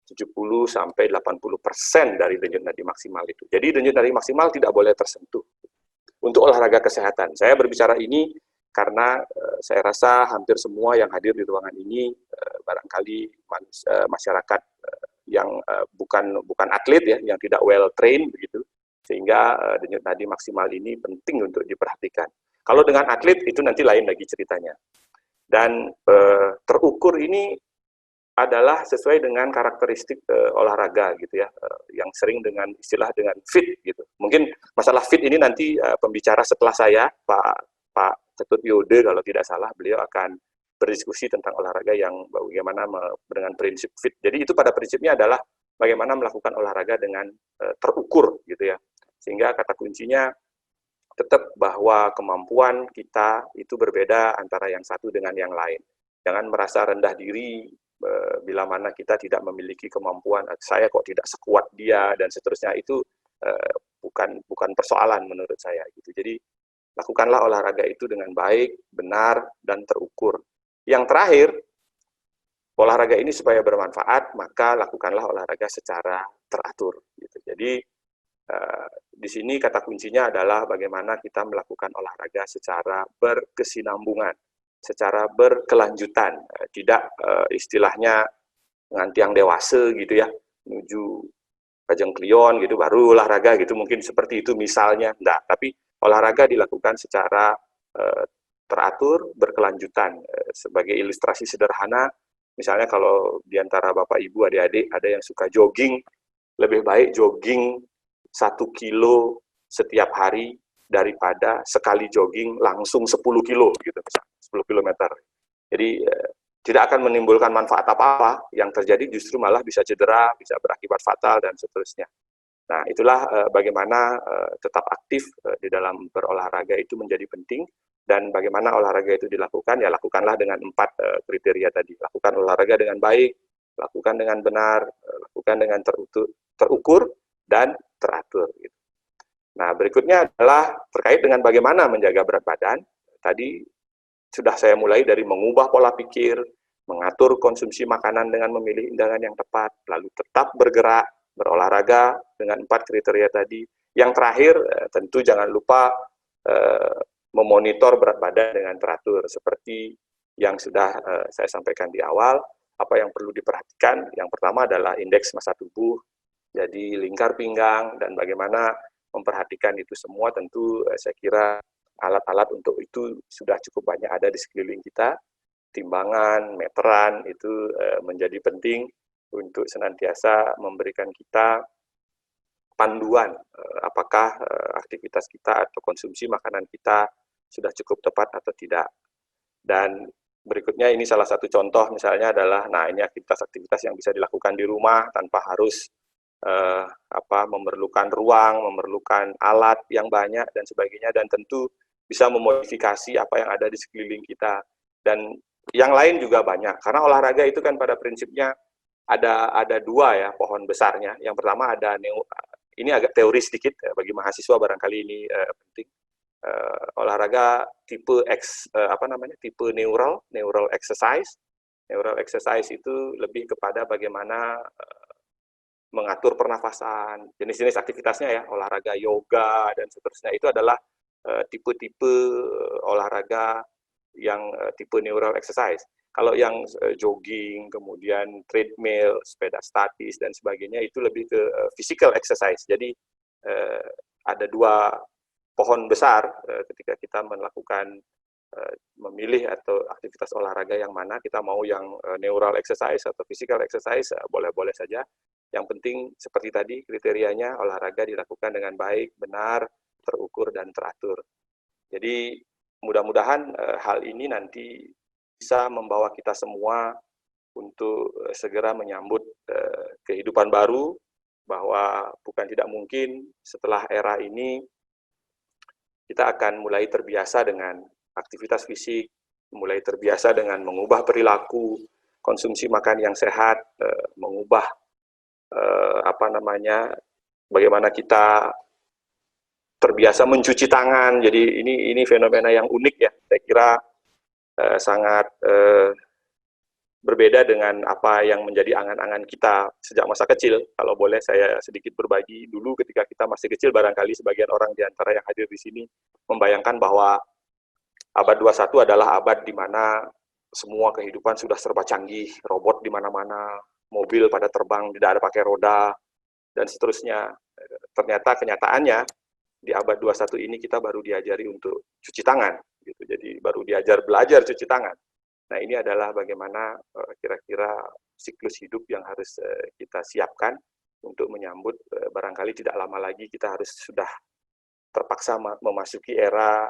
70 sampai 80% dari denyut nadi maksimal itu. Jadi denyut nadi maksimal tidak boleh tersentuh. Untuk olahraga kesehatan, saya berbicara ini karena saya rasa hampir semua yang hadir di ruangan ini barangkali masyarakat yang bukan atlet ya, yang tidak well trained begitu, sehingga denyut nadi maksimal ini penting untuk diperhatikan. Kalau dengan atlet itu nanti lain lagi ceritanya. Dan terukur ini adalah sesuai dengan karakteristik olahraga gitu ya, yang sering dengan istilah dengan fit gitu. Mungkin masalah fit ini nanti pembicara setelah saya, Pak Ketut Yode kalau tidak salah, beliau akan berdiskusi tentang olahraga yang bagaimana dengan prinsip fit. Jadi itu pada prinsipnya adalah bagaimana melakukan olahraga dengan terukur gitu ya. Sehingga kata kuncinya tetap bahwa kemampuan kita itu berbeda antara yang satu dengan yang lain. Jangan merasa rendah diri bila mana kita tidak memiliki kemampuan, saya kok tidak sekuat dia dan seterusnya, itu bukan persoalan menurut saya gitu. Jadi lakukanlah olahraga itu dengan baik, benar, dan terukur. Yang terakhir, olahraga ini supaya bermanfaat, maka lakukanlah olahraga secara teratur gitu. Jadi di sini kata kuncinya adalah bagaimana kita melakukan olahraga secara berkesinambungan, secara berkelanjutan, tidak istilahnya nganti yang dewasa gitu ya, menuju Kajeng Klion gitu baru olahraga gitu, mungkin seperti itu misalnya. Enggak, tapi olahraga dilakukan secara teratur, berkelanjutan. Sebagai ilustrasi sederhana, misalnya kalau diantara Bapak Ibu adik-adik ada yang suka jogging, lebih baik jogging 1 kilo setiap hari daripada sekali jogging langsung 10 kilo gitu, misalnya 10 kilometer. Jadi tidak akan menimbulkan manfaat apa-apa, yang terjadi justru malah bisa cedera, bisa berakibat fatal dan seterusnya. Nah, itulah bagaimana tetap aktif di dalam berolahraga itu menjadi penting, dan bagaimana olahraga itu dilakukan, ya lakukanlah dengan 4 kriteria tadi. Lakukan olahraga dengan baik, lakukan dengan benar, lakukan dengan terukur, dan teratur. Gitu. Nah, berikutnya adalah terkait dengan bagaimana menjaga berat badan. Tadi sudah saya mulai dari mengubah pola pikir, mengatur konsumsi makanan dengan memilih hidangan yang tepat, lalu tetap bergerak, berolahraga dengan 4 kriteria tadi. Yang terakhir, tentu jangan lupa memonitor berat badan dengan teratur. Seperti yang sudah saya sampaikan di awal, apa yang perlu diperhatikan, yang pertama adalah indeks massa tubuh, jadi lingkar pinggang, dan bagaimana memperhatikan itu semua. Tentu saya kira alat-alat untuk itu sudah cukup banyak ada di sekeliling kita. Timbangan, meteran itu menjadi penting untuk senantiasa memberikan kita panduan apakah aktivitas kita atau konsumsi makanan kita sudah cukup tepat atau tidak. Dan berikutnya ini salah satu contoh misalnya adalah, nah ini aktivitas-aktivitas yang bisa dilakukan di rumah tanpa harus memerlukan ruang, memerlukan alat yang banyak dan sebagainya, dan tentu bisa memodifikasi apa yang ada di sekeliling kita. Dan yang lain juga banyak, karena olahraga itu kan pada prinsipnya ada 2 ya pohon besarnya. Yang pertama ada ini agak teori sedikit bagi mahasiswa barangkali ini penting. Olahraga tipe tipe neural exercise. Neural exercise itu lebih kepada bagaimana mengatur pernafasan, jenis-jenis aktivitasnya ya, olahraga yoga dan seterusnya, itu adalah tipe-tipe olahraga yang tipe neural exercise. Kalau yang jogging, kemudian treadmill, sepeda statis dan sebagainya itu lebih ke physical exercise. Jadi ada 2 pohon besar ketika kita melakukan memilih atau aktivitas olahraga yang mana, kita mau yang neural exercise atau physical exercise, boleh-boleh saja. Yang penting seperti tadi kriterianya, olahraga dilakukan dengan baik, benar, terukur, dan teratur. Jadi mudah-mudahan hal ini nanti bisa membawa kita semua untuk segera menyambut kehidupan baru, bahwa bukan tidak mungkin setelah era ini kita akan mulai terbiasa dengan aktivitas fisik, mulai terbiasa dengan mengubah perilaku, konsumsi makan yang sehat, mengubah bagaimana kita terbiasa mencuci tangan. Jadi ini fenomena yang unik ya. Saya kira sangat berbeda dengan apa yang menjadi angan-angan kita sejak masa kecil. Kalau boleh saya sedikit berbagi, dulu ketika kita masih kecil, barangkali sebagian orang di antara yang hadir di sini membayangkan bahwa abad 21 adalah abad di mana semua kehidupan sudah serba canggih, robot di mana-mana, mobil pada terbang, tidak ada pakai roda, dan seterusnya. Ternyata kenyataannya di abad 21 ini kita baru diajari untuk cuci tangan, gitu. Jadi baru belajar cuci tangan. Nah, ini adalah bagaimana kira-kira siklus hidup yang harus kita siapkan untuk menyambut barangkali tidak lama lagi kita harus sudah terpaksa memasuki era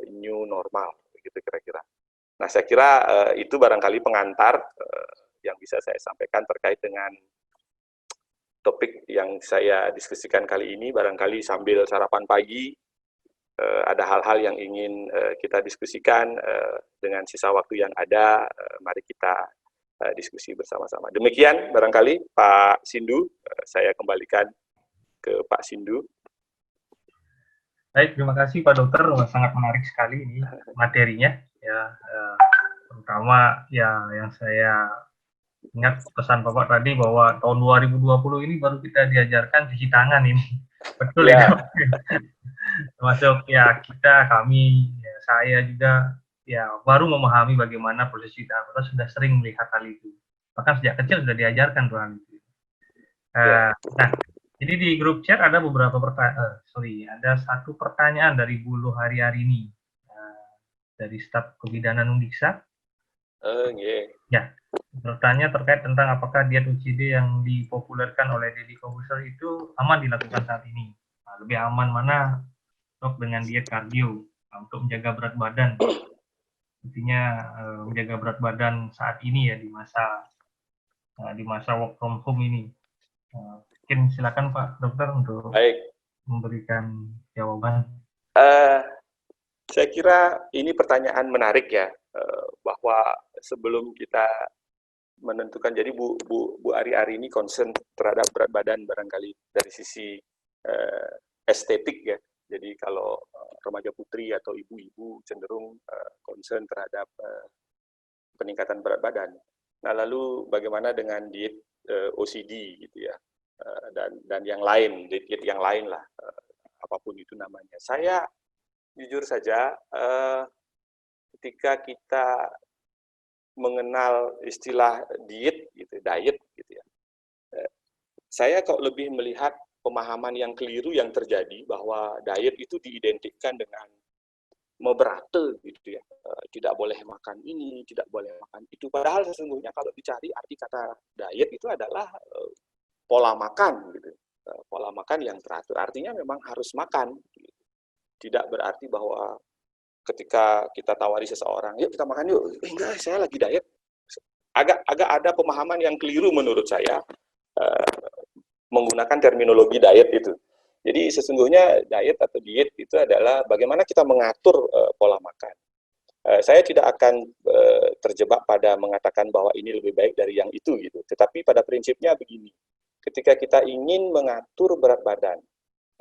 new normal, begitu kira-kira. Nah, saya kira itu barangkali pengantar yang bisa saya sampaikan terkait dengan topik yang saya diskusikan kali ini. Barangkali sambil sarapan pagi, ada hal-hal yang ingin kita diskusikan dengan sisa waktu yang ada, mari kita diskusi bersama-sama. Demikian barangkali Pak Sindu, saya kembalikan ke Pak Sindu. Baik, terima kasih Pak Dokter, sangat menarik sekali ini materinya, ya, terutama ya yang saya ingat pesan Bapak tadi bahwa tahun 2020 ini baru kita diajarkan cuci tangan ini, betul ya. Termasuk ya kami, ya, saya juga ya baru memahami bagaimana proses cuci tangan. Kita sudah sering melihat hal itu, bahkan sejak kecil sudah diajarkan tuh hal itu. Nah, jadi di grup chat ada beberapa ada satu pertanyaan dari Bu Luhari ini dari staf kebidanan Undiksa. Ya, bertanya terkait tentang apakah diet UCD yang dipopulerkan oleh Deddy Corbuzier itu aman dilakukan saat ini. Nah, lebih aman mana dok dengan diet kardio untuk menjaga berat badan? Intinya menjaga berat badan saat ini ya di masa work from home ini. Mungkin silakan Pak Dokter untuk memberikan jawaban. Saya kira ini pertanyaan menarik ya, bahwa sebelum kita menentukan, jadi Bu Ari ini concern terhadap berat badan barangkali dari sisi estetik ya. Jadi kalau remaja putri atau ibu-ibu cenderung concern terhadap peningkatan berat badan. Nah, lalu bagaimana dengan diet OCD gitu ya, dan yang lain, diet yang lain lah, apapun itu namanya. Saya jujur saja, ketika kita mengenal istilah diet gitu ya, saya kok lebih melihat pemahaman yang keliru yang terjadi bahwa diet itu diidentikan dengan moderate gitu ya, tidak boleh makan ini, tidak boleh makan itu. Padahal sesungguhnya kalau dicari arti kata diet itu adalah pola makan gitu, pola makan yang teratur. Artinya memang harus makan. Gitu. Tidak berarti bahwa ketika kita tawari seseorang, yuk kita makan yuk, enggak, saya lagi diet. Agak ada pemahaman yang keliru menurut saya menggunakan terminologi diet itu. Jadi sesungguhnya diet atau diet itu adalah bagaimana kita mengatur pola makan. Saya tidak akan terjebak pada mengatakan bahwa ini lebih baik dari yang itu gitu. Tetapi pada prinsipnya begini, ketika kita ingin mengatur berat badan,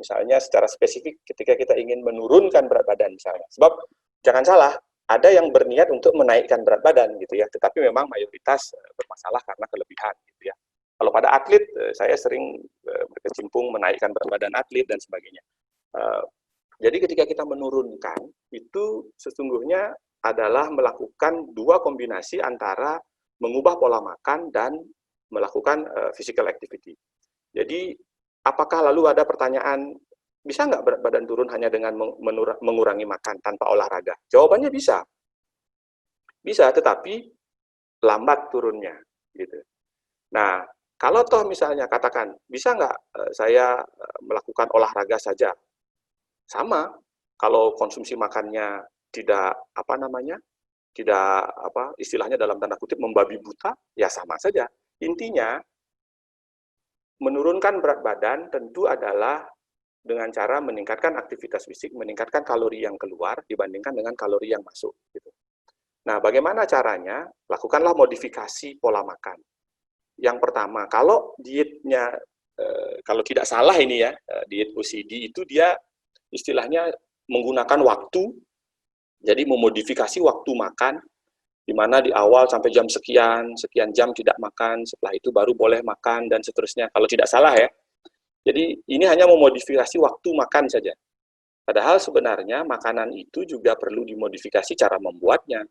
misalnya secara spesifik ketika kita ingin menurunkan berat badan misalnya, sebab jangan salah, ada yang berniat untuk menaikkan berat badan gitu ya, tetapi memang mayoritas bermasalah karena kelebihan gitu ya. Kalau pada atlet, saya sering berkecimpung menaikkan berat badan atlet dan sebagainya. Jadi ketika kita menurunkan, itu sesungguhnya adalah melakukan dua kombinasi antara mengubah pola makan dan melakukan physical activity. Jadi apakah lalu ada pertanyaan, bisa nggak berat badan turun hanya dengan mengurangi makan tanpa olahraga? Jawabannya bisa. Bisa, tetapi lambat turunnya. Gitu. Nah, kalau toh misalnya katakan, bisa nggak saya melakukan olahraga saja? Sama, kalau konsumsi makannya tidak, istilahnya dalam tanda kutip membabi buta, ya sama saja. Intinya, menurunkan berat badan tentu adalah dengan cara meningkatkan aktivitas fisik, meningkatkan kalori yang keluar dibandingkan dengan kalori yang masuk. Gitu. Nah, bagaimana caranya? Lakukanlah modifikasi pola makan. Yang pertama, kalau dietnya, kalau tidak salah ini ya, diet OCD itu dia istilahnya menggunakan waktu, jadi memodifikasi waktu makan di mana di awal sampai jam sekian jam tidak makan, setelah itu baru boleh makan, dan seterusnya, kalau tidak salah ya. Jadi ini hanya memodifikasi waktu makan saja. Padahal sebenarnya makanan itu juga perlu dimodifikasi cara membuatnya,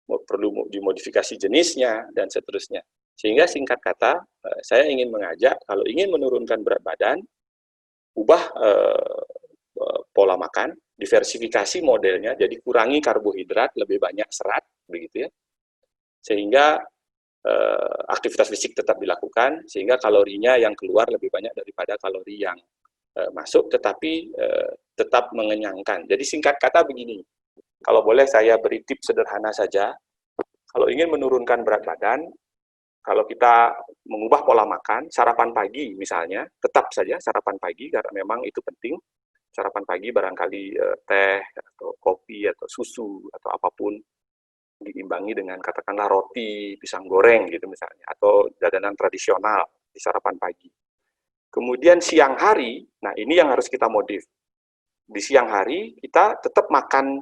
perlu dimodifikasi jenisnya, dan seterusnya. Sehingga singkat kata, saya ingin mengajak, kalau ingin menurunkan berat badan, ubah pola makan, diversifikasi modelnya, jadi kurangi karbohidrat, lebih banyak serat, begitu ya. Sehingga aktivitas fisik tetap dilakukan, sehingga kalorinya yang keluar lebih banyak daripada kalori yang masuk, tetapi tetap mengenyangkan. Jadi singkat kata begini, kalau boleh saya beri tips sederhana saja, kalau ingin menurunkan berat badan, kalau kita mengubah pola makan, sarapan pagi misalnya, tetap saja sarapan pagi karena memang itu penting. Sarapan pagi barangkali teh atau kopi atau susu atau apapun, diimbangi dengan katakanlah roti, pisang goreng gitu misalnya, atau jajanan tradisional di sarapan pagi. Kemudian siang hari, nah ini yang harus kita modif. Di siang hari kita tetap makan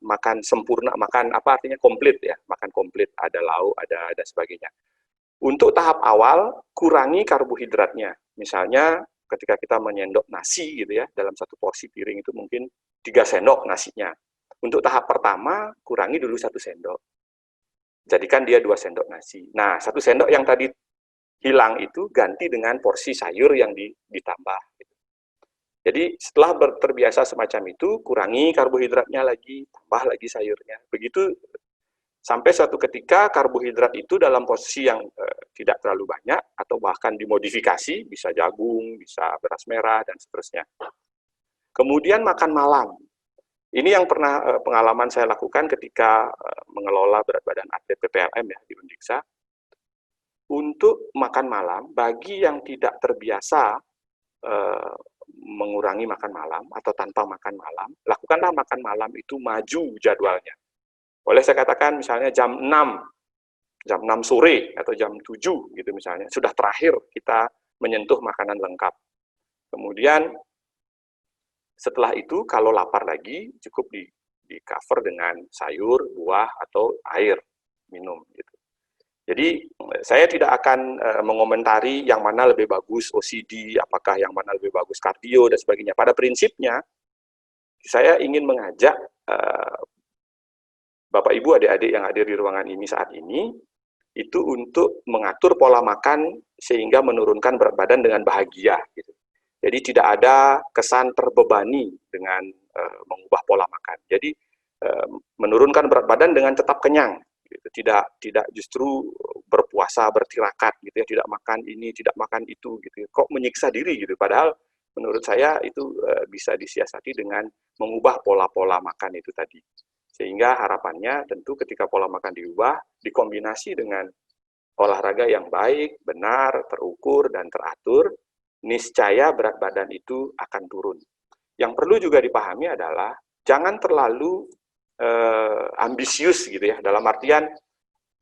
makan sempurna, makan apa artinya komplit ya, makan komplit, ada lauk, ada sebagainya. Untuk tahap awal kurangi karbohidratnya. Misalnya ketika kita menyendok nasi gitu ya, dalam satu porsi piring itu mungkin 3 sendok nasinya. Untuk tahap pertama, kurangi dulu 1 sendok. Jadikan dia 2 sendok nasi. Nah, 1 sendok yang tadi hilang itu ganti dengan porsi sayur yang ditambah. Jadi setelah terbiasa semacam itu, kurangi karbohidratnya lagi, tambah lagi sayurnya. Begitu sampai suatu ketika karbohidrat itu dalam posisi yang tidak terlalu banyak, atau bahkan dimodifikasi, bisa jagung, bisa beras merah, dan seterusnya. Kemudian makan malam. Ini yang pernah pengalaman saya lakukan ketika mengelola berat badan atlet PPLM ya di Undiksa. Untuk makan malam, bagi yang tidak terbiasa mengurangi makan malam atau tanpa makan malam, lakukanlah makan malam itu maju jadwalnya. Boleh saya katakan misalnya jam 6 sore atau jam 7 gitu misalnya, sudah terakhir kita menyentuh makanan lengkap. Kemudian setelah itu kalau lapar lagi cukup di cover dengan sayur, buah, atau air minum gitu. Jadi saya tidak akan mengomentari yang mana lebih bagus OCD, apakah yang mana lebih bagus kardio dan sebagainya. Pada prinsipnya saya ingin mengajak Bapak Ibu adik-adik yang hadir di ruangan ini saat ini itu untuk mengatur pola makan sehingga menurunkan berat badan dengan bahagia gitu. Jadi tidak ada kesan terbebani dengan mengubah pola makan. Jadi menurunkan berat badan dengan tetap kenyang, gitu. Tidak justru berpuasa bertirakat gitu ya, tidak makan ini, tidak makan itu gitu. Kok menyiksa diri gitu. Padahal menurut saya itu bisa disiasati dengan mengubah pola-pola makan itu tadi. Sehingga harapannya tentu ketika pola makan diubah, dikombinasi dengan olahraga yang baik, benar, terukur, dan teratur, niscaya berat badan itu akan turun. Yang perlu juga dipahami adalah jangan terlalu ambisius gitu ya, dalam artian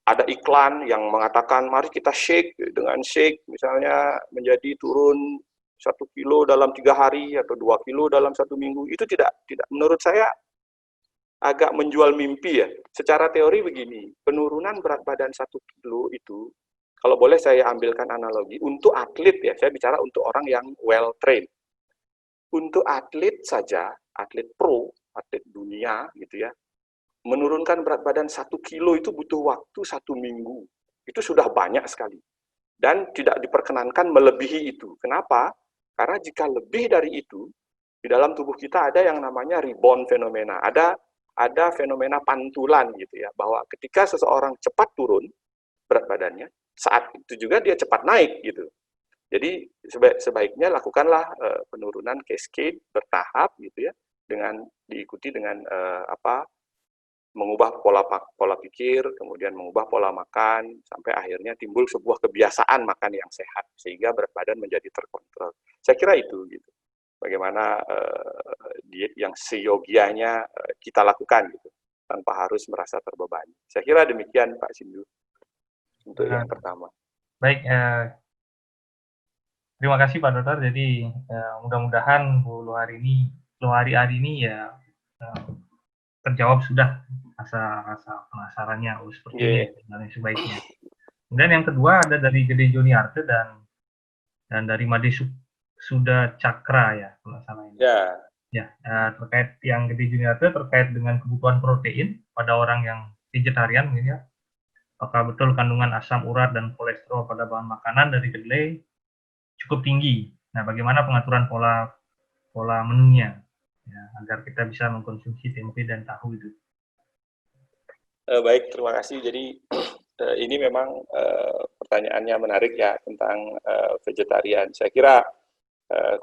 ada iklan yang mengatakan mari kita shake, dengan shake misalnya menjadi turun 1 kilo dalam 3 hari atau 2 kilo dalam 1 minggu, itu tidak menurut saya agak menjual mimpi ya. Secara teori begini, penurunan berat badan 1 kilo itu, kalau boleh saya ambilkan analogi, untuk atlet ya, saya bicara untuk orang yang well trained. Untuk atlet saja, atlet pro, atlet dunia gitu ya, menurunkan berat badan 1 kilo itu butuh waktu 1 minggu. Itu sudah banyak sekali. Dan tidak diperkenankan melebihi itu. Kenapa? Karena jika lebih dari itu, di dalam tubuh kita ada yang namanya rebound fenomena. Ada fenomena pantulan gitu ya, bahwa ketika seseorang cepat turun berat badannya, saat itu juga dia cepat naik gitu. Jadi sebaiknya lakukanlah penurunan cascade bertahap gitu ya, dengan diikuti dengan mengubah pola pikir, kemudian mengubah pola makan, sampai akhirnya timbul sebuah kebiasaan makan yang sehat sehingga berat badan menjadi terkontrol. Saya kira itu gitu. Bagaimana diet yang seyogianya kita lakukan gitu, tanpa harus merasa terbebani. Saya kira demikian Pak Sindu untuk yang pertama. Baik, terima kasih Pak Dokter. Jadi mudah-mudahan hari ini ya terjawab sudah rasa penasarannya, oh seperti ini Yeah. sebenarnya sebaiknya. Kemudian yang kedua ada dari Gede Juniarte dan dari Made Suda Cakra ya, kalau salah ini. Ya. Ya, terkait yang Gede Juniarte terkait dengan kebutuhan protein pada orang yang vegetarian, ya. Apakah betul kandungan asam urat dan kolesterol pada bahan makanan dari kedelai cukup tinggi? Nah, bagaimana pengaturan pola menunya ya, agar kita bisa mengkonsumsi tempe dan tahu itu? Baik, terima kasih. Jadi ini memang pertanyaannya menarik ya tentang vegetarian. Saya kira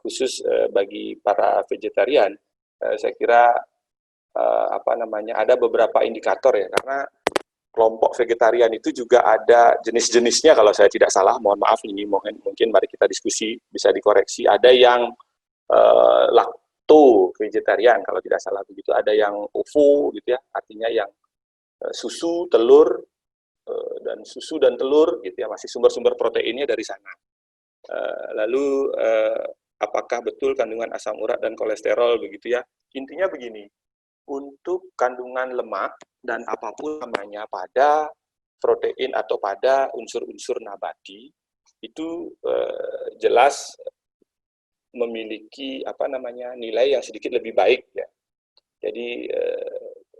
khusus bagi para vegetarian, saya kira ada beberapa indikator ya, karena kelompok vegetarian itu juga ada jenis-jenisnya kalau saya tidak salah. Mohon maaf ini mungkin mari kita diskusi, bisa dikoreksi. Ada yang lakto vegetarian kalau tidak salah begitu, ada yang ovo gitu ya, artinya yang susu, telur, dan susu dan telur gitu ya, masih sumber-sumber proteinnya dari sana. Lalu apakah betul kandungan asam urat dan kolesterol begitu ya? Intinya begini, untuk kandungan lemak dan apapun namanya pada protein atau pada unsur-unsur nabati itu jelas memiliki nilai yang sedikit lebih baik ya. Jadi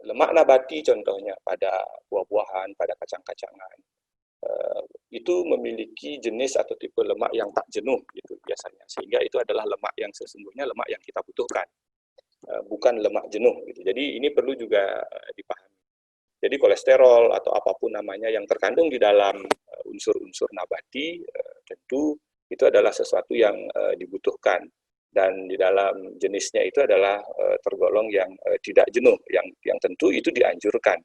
lemak nabati contohnya pada buah-buahan, pada kacang-kacangan, itu memiliki jenis atau tipe lemak yang tak jenuh gitu biasanya, sehingga itu adalah lemak yang sesungguhnya lemak yang kita butuhkan, bukan lemak jenuh gitu. Jadi ini perlu juga dipahami. Jadi kolesterol atau apapun namanya yang terkandung di dalam unsur-unsur nabati tentu itu adalah sesuatu yang dibutuhkan, dan di dalam jenisnya itu adalah tergolong yang tidak jenuh, yang tentu itu dianjurkan.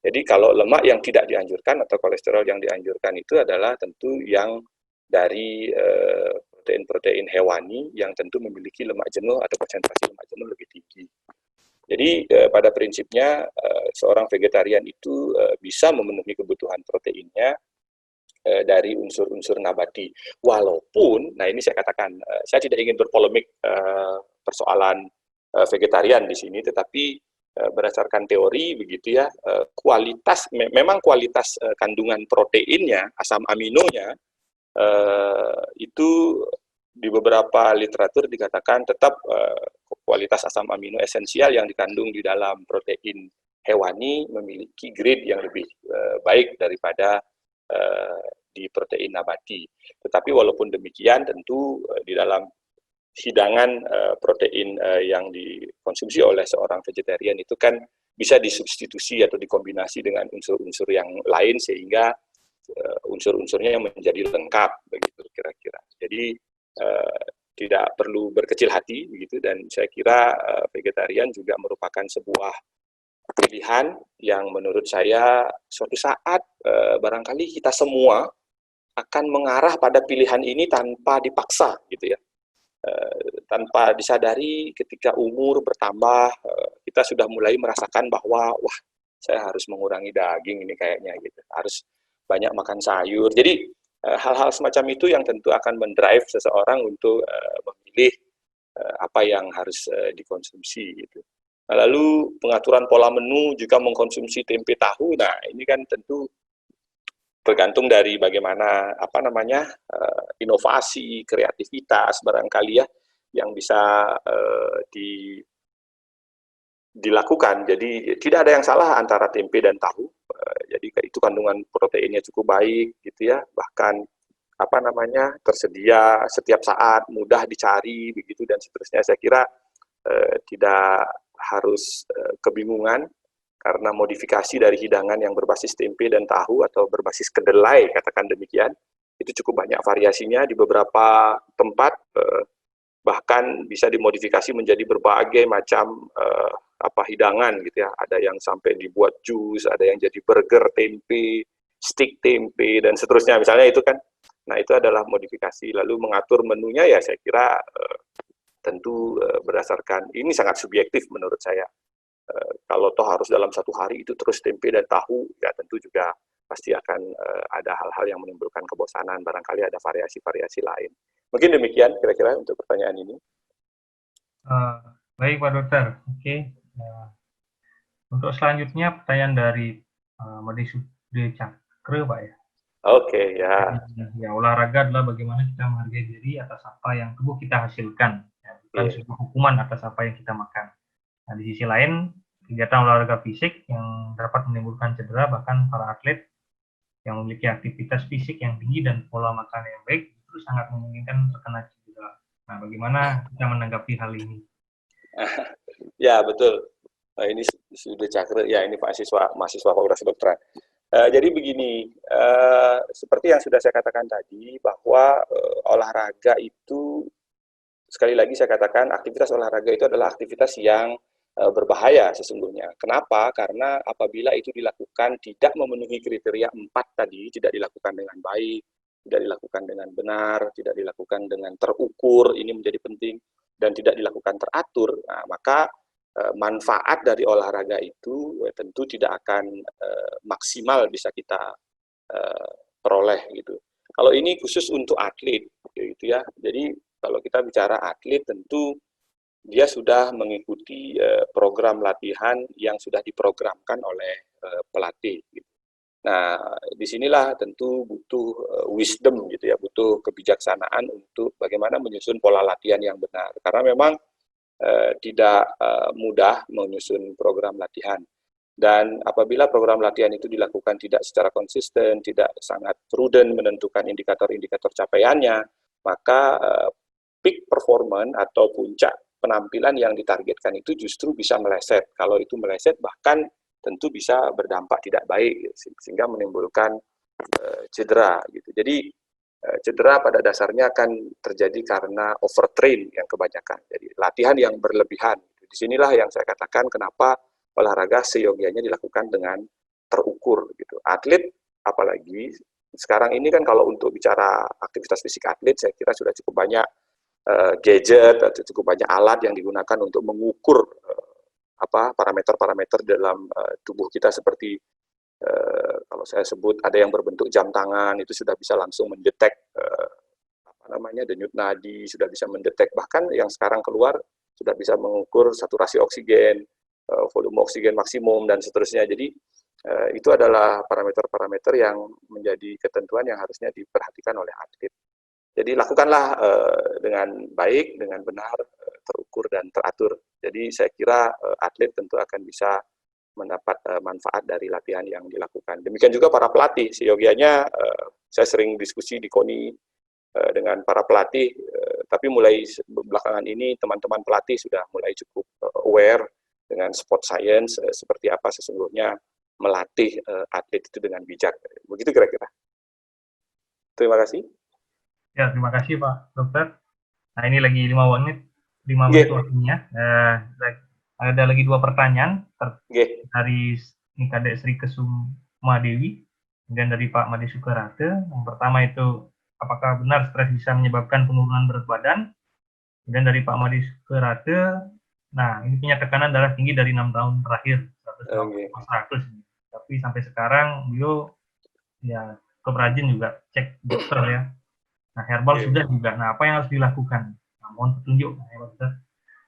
Jadi kalau lemak yang tidak dianjurkan atau kolesterol yang dianjurkan itu adalah tentu yang dari protein-protein hewani yang tentu memiliki lemak jenuh atau konsentrasi lemak jenuh lebih tinggi. Jadi pada prinsipnya seorang vegetarian itu bisa memenuhi kebutuhan proteinnya dari unsur-unsur nabati. Walaupun, nah ini saya katakan, saya tidak ingin berpolemik persoalan vegetarian di sini, tetapi berdasarkan teori begitu ya, memang kualitas kandungan proteinnya, asam aminonya itu di beberapa literatur dikatakan tetap kualitas asam amino esensial yang dikandung di dalam protein hewani memiliki grade yang lebih baik daripada di protein nabati. Tetapi walaupun demikian tentu di dalam hidangan protein yang dikonsumsi oleh seorang vegetarian itu kan bisa disubstitusi atau dikombinasi dengan unsur-unsur yang lain sehingga unsur-unsurnya menjadi lengkap begitu kira-kira. Jadi tidak perlu berkecil hati begitu, dan saya kira vegetarian juga merupakan sebuah pilihan yang menurut saya suatu saat barangkali kita semua akan mengarah pada pilihan ini tanpa dipaksa gitu ya. Tanpa disadari ketika umur bertambah kita sudah mulai merasakan bahwa wah saya harus mengurangi daging ini kayaknya gitu, harus banyak makan sayur. Jadi hal-hal semacam itu yang tentu akan mendrive seseorang untuk memilih apa yang harus dikonsumsi gitu. Nah, lalu pengaturan pola menu jika mengkonsumsi tempe tahu, nah ini kan tentu tergantung dari bagaimana inovasi, kreativitas barangkali ya yang bisa dilakukan. Jadi tidak ada yang salah antara tempe dan tahu. Jadi itu kandungan proteinnya cukup baik gitu ya, bahkan tersedia setiap saat, mudah dicari begitu dan seterusnya. Saya kira tidak harus kebingungan karena modifikasi dari hidangan yang berbasis tempe dan tahu atau berbasis kedelai, katakan demikian, itu cukup banyak variasinya di beberapa tempat, bahkan bisa dimodifikasi menjadi berbagai macam hidangan gitu ya. Ada yang sampai dibuat jus, ada yang jadi burger tempe, stick tempe dan seterusnya misalnya itu kan. Nah, itu adalah modifikasi. Lalu mengatur menunya ya saya kira tentu berdasarkan, ini sangat subjektif menurut saya. Kalau toh harus dalam satu hari itu terus tempe dan tahu, ya tentu juga pasti akan ada hal-hal yang menimbulkan kebosanan, barangkali ada variasi-variasi lain. Mungkin demikian kira-kira untuk pertanyaan ini. Baik Pak Dokter, oke. Untuk selanjutnya pertanyaan dari Made Sude Cakre, Pak ya. Oke, ya. Jadi, ya olahraga adalah bagaimana kita menghargai diri atas apa yang tubuh kita hasilkan, ya, bukan Iya. sebuah hukuman atas apa yang kita makan. Nah, di sisi lain, kegiatan olahraga fisik yang dapat menimbulkan cedera, bahkan para atlet yang memiliki aktivitas fisik yang tinggi dan pola makan yang baik itu sangat memungkinkan terkena cedera. Nah, bagaimana kita menanggapi hal ini? Ya, betul. Ini sudah cakra, ya ini mahasiswa Fakultas Kedokteran. Jadi begini, seperti yang sudah saya katakan tadi, bahwa olahraga itu, sekali lagi saya katakan, aktivitas olahraga itu adalah aktivitas yang berbahaya sesungguhnya. Kenapa? Karena apabila itu dilakukan tidak memenuhi kriteria 4 tadi, tidak dilakukan dengan baik, tidak dilakukan dengan benar, tidak dilakukan dengan terukur, ini menjadi penting, dan tidak dilakukan teratur, nah, maka manfaat dari olahraga itu tentu tidak akan maksimal bisa kita peroleh gitu. Kalau ini khusus untuk atlet gitu ya. Jadi kalau kita bicara atlet tentu dia sudah mengikuti program latihan yang sudah diprogramkan oleh pelatih gitu. Nah, disinilah tentu butuh wisdom gitu ya, butuh kebijaksanaan untuk bagaimana menyusun pola latihan yang benar. Karena memang tidak mudah menyusun program latihan. Dan apabila program latihan itu dilakukan tidak secara konsisten, tidak sangat prudent menentukan indikator-indikator capaiannya, maka peak performance atau puncak penampilan yang ditargetkan itu justru bisa meleset. Kalau itu meleset bahkan tentu bisa berdampak tidak baik sehingga menimbulkan cedera gitu. Jadi cedera pada dasarnya akan terjadi karena overtrain yang kebanyakan. Jadi latihan yang berlebihan. Disinilah yang saya katakan kenapa olahraga seyogianya dilakukan dengan terukur gitu. Atlet apalagi sekarang ini kan kalau untuk bicara aktivitas fisik atlet saya kira sudah cukup banyak gadget atau cukup banyak alat yang digunakan untuk mengukur parameter-parameter dalam tubuh kita seperti kalau saya sebut ada yang berbentuk jam tangan itu sudah bisa langsung mendetek denyut nadi, sudah bisa mendetek bahkan yang sekarang keluar sudah bisa mengukur saturasi oksigen, volume oksigen maksimum dan seterusnya. Jadi itu adalah parameter-parameter yang menjadi ketentuan yang harusnya diperhatikan oleh atlet. Jadi lakukanlah dengan baik, dengan benar, terukur dan teratur. Jadi saya kira atlet tentu akan bisa mendapat manfaat dari latihan yang dilakukan. Demikian juga para pelatih. Seyogianya saya sering diskusi di KONI dengan para pelatih, tapi mulai belakangan ini teman-teman pelatih sudah mulai cukup aware dengan sport science, seperti apa sesungguhnya melatih atlet itu dengan bijak. Begitu kira-kira. Terima kasih. Ya, terima kasih Pak Dokter. Nah, ini lagi 5 menit waktunya. Ada lagi 2 pertanyaan dari Kadek Sri Kesuma Dewi, kemudian dari Pak Made Sukarate. Yang pertama itu, apakah benar stres bisa menyebabkan penurunan berat badan? Kemudian dari Pak Made Sukarate, nah ini punya tekanan darah tinggi dari 6 tahun terakhir, 100. Tapi sampai sekarang beliau ya cukup rajin juga cek dokter ya. Nah, herbal sudah juga. Nah, apa yang harus dilakukan? Nah, mohon petunjuk.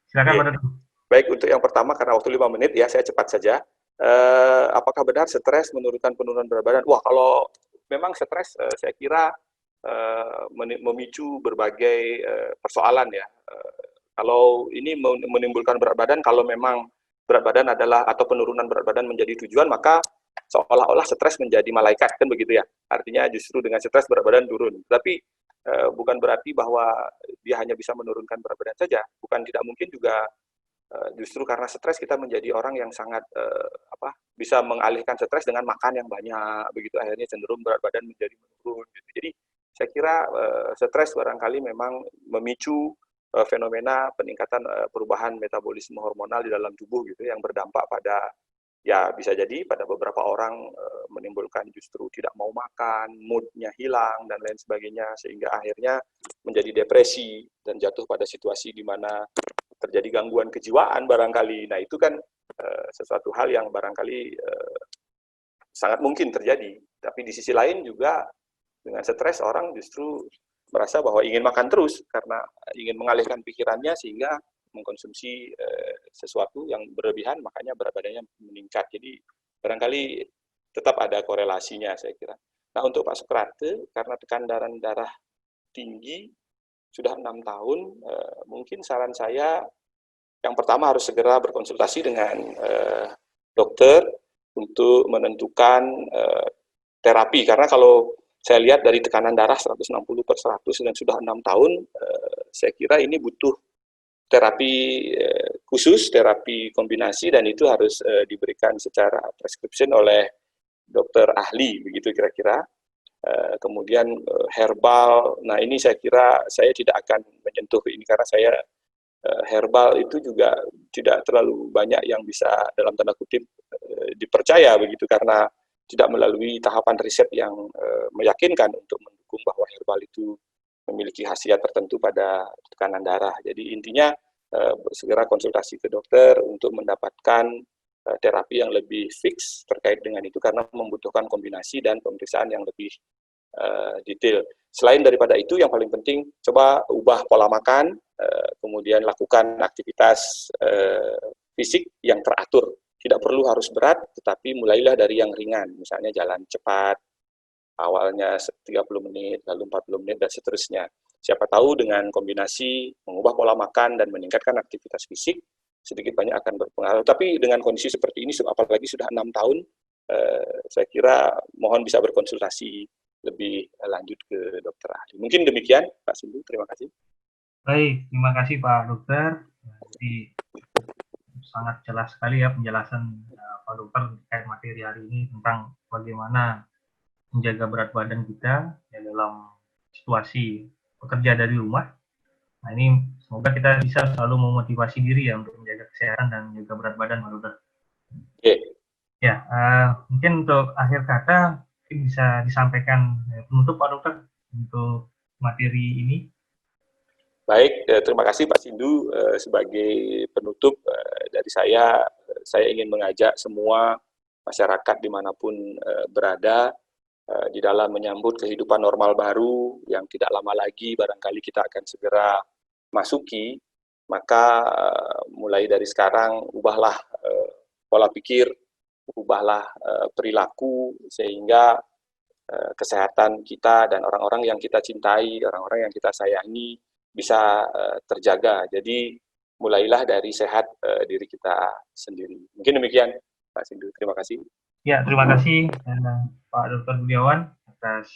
Silakan Pak Dokter. Baik, untuk yang pertama karena waktu 5 menit ya, saya cepat saja. Apakah benar stres menurunkan penurunan berat badan? Wah, kalau memang stres saya kira memicu berbagai persoalan ya. Kalau ini menimbulkan berat badan, kalau memang berat badan adalah atau penurunan berat badan menjadi tujuan, maka seolah-olah stres menjadi malaikat, kan begitu ya. Artinya justru dengan stres berat badan turun. Tapi bukan berarti bahwa dia hanya bisa menurunkan berat badan saja. Bukan tidak mungkin juga justru karena stres kita menjadi orang yang sangat bisa mengalihkan stres dengan makan yang banyak, begitu akhirnya cenderung berat badan menjadi menurun. Gitu. Jadi saya kira stres barangkali memang memicu fenomena peningkatan perubahan metabolisme hormonal di dalam tubuh gitu yang berdampak pada ya bisa jadi pada beberapa orang menimbulkan justru tidak mau makan, moodnya hilang dan lain sebagainya sehingga akhirnya menjadi depresi dan jatuh pada situasi di mana terjadi gangguan kejiwaan barangkali. Nah itu kan sesuatu hal yang barangkali sangat mungkin terjadi. Tapi di sisi lain juga dengan stres orang justru merasa bahwa ingin makan terus karena ingin mengalihkan pikirannya sehingga mengkonsumsi sesuatu yang berlebihan, makanya berat badannya meningkat. Jadi barangkali tetap ada korelasinya, saya kira. Nah, untuk Pak Sukrate, karena tekanan darah tinggi, sudah 6 tahun, mungkin saran saya yang pertama harus segera berkonsultasi dengan dokter untuk menentukan terapi. Karena kalau saya lihat dari tekanan darah 160/100 dan sudah 6 tahun, saya kira ini butuh terapi khusus, terapi kombinasi, dan itu harus diberikan secara prescription oleh dokter ahli, begitu kira-kira. Kemudian herbal, nah ini saya kira saya tidak akan menyentuh ini karena saya herbal itu juga tidak terlalu banyak yang bisa dalam tanda kutip dipercaya begitu, karena tidak melalui tahapan riset yang meyakinkan untuk mendukung bahwa herbal itu memiliki khasiat tertentu pada tekanan darah. Jadi intinya segera konsultasi ke dokter untuk mendapatkan terapi yang lebih fix terkait dengan itu, karena membutuhkan kombinasi dan pemeriksaan yang lebih detail. Selain daripada itu, yang paling penting, coba ubah pola makan, kemudian lakukan aktivitas fisik yang teratur. Tidak perlu harus berat, tetapi mulailah dari yang ringan, misalnya jalan cepat, awalnya 30 menit, lalu 40 menit, dan seterusnya. Siapa tahu dengan kombinasi mengubah pola makan dan meningkatkan aktivitas fisik, sedikit banyak akan berpengaruh. Tapi dengan kondisi seperti ini, apalagi sudah 6 tahun, saya kira mohon bisa berkonsultasi lebih lanjut ke dokter ahli. Mungkin demikian, Pak Sindu. Terima kasih. Baik, terima kasih Pak Dokter. Jadi sangat jelas sekali ya penjelasan Pak Dokter terkait materi hari ini tentang bagaimana menjaga berat badan kita ya, dalam situasi bekerja dari rumah. Nah, ini semoga kita bisa selalu memotivasi diri ya untuk menjaga kesehatan dan menjaga berat badan, Pak Dokter. Okay. Ya, mungkin untuk akhir kata bisa disampaikan penutup Pak Dokter untuk materi ini. Baik, terima kasih Pak Sindu. Sebagai penutup dari saya ingin mengajak semua masyarakat dimanapun berada di dalam menyambut kehidupan normal baru yang tidak lama lagi barangkali kita akan segera masuki. Maka mulai dari sekarang ubahlah pola pikir, ubahlah perilaku, sehingga kesehatan kita dan orang-orang yang kita cintai, orang-orang yang kita sayangi bisa terjaga. Jadi mulailah dari sehat diri kita sendiri. Mungkin demikian, Pak Sindu. Terima kasih. Ya, terima kasih Pak Dr. Budiawan atas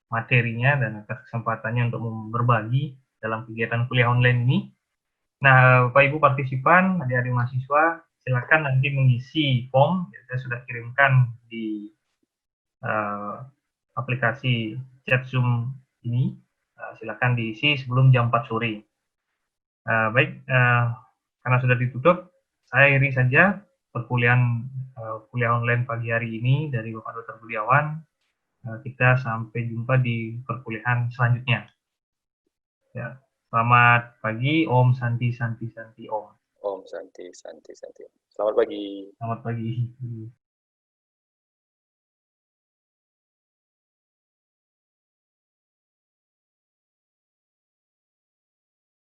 materinya dan atas kesempatannya untuk berbagi dalam kegiatan kuliah online ini. Nah, Bapak Ibu partisipan, adik-adik mahasiswa, silakan nanti mengisi form yang saya sudah kirimkan di aplikasi chat Zoom ini. Silakan diisi sebelum jam 4 sore. Baik, karena sudah ditutup, saya akhiri saja perkuliahan kuliah online pagi hari ini dari Bapak Dr. Budiawan. Kita sampai jumpa di perkuliahan selanjutnya. Ya, selamat pagi, Om Santi Santi Santi Om. Om Santi Santi Santi. Selamat pagi. Selamat pagi.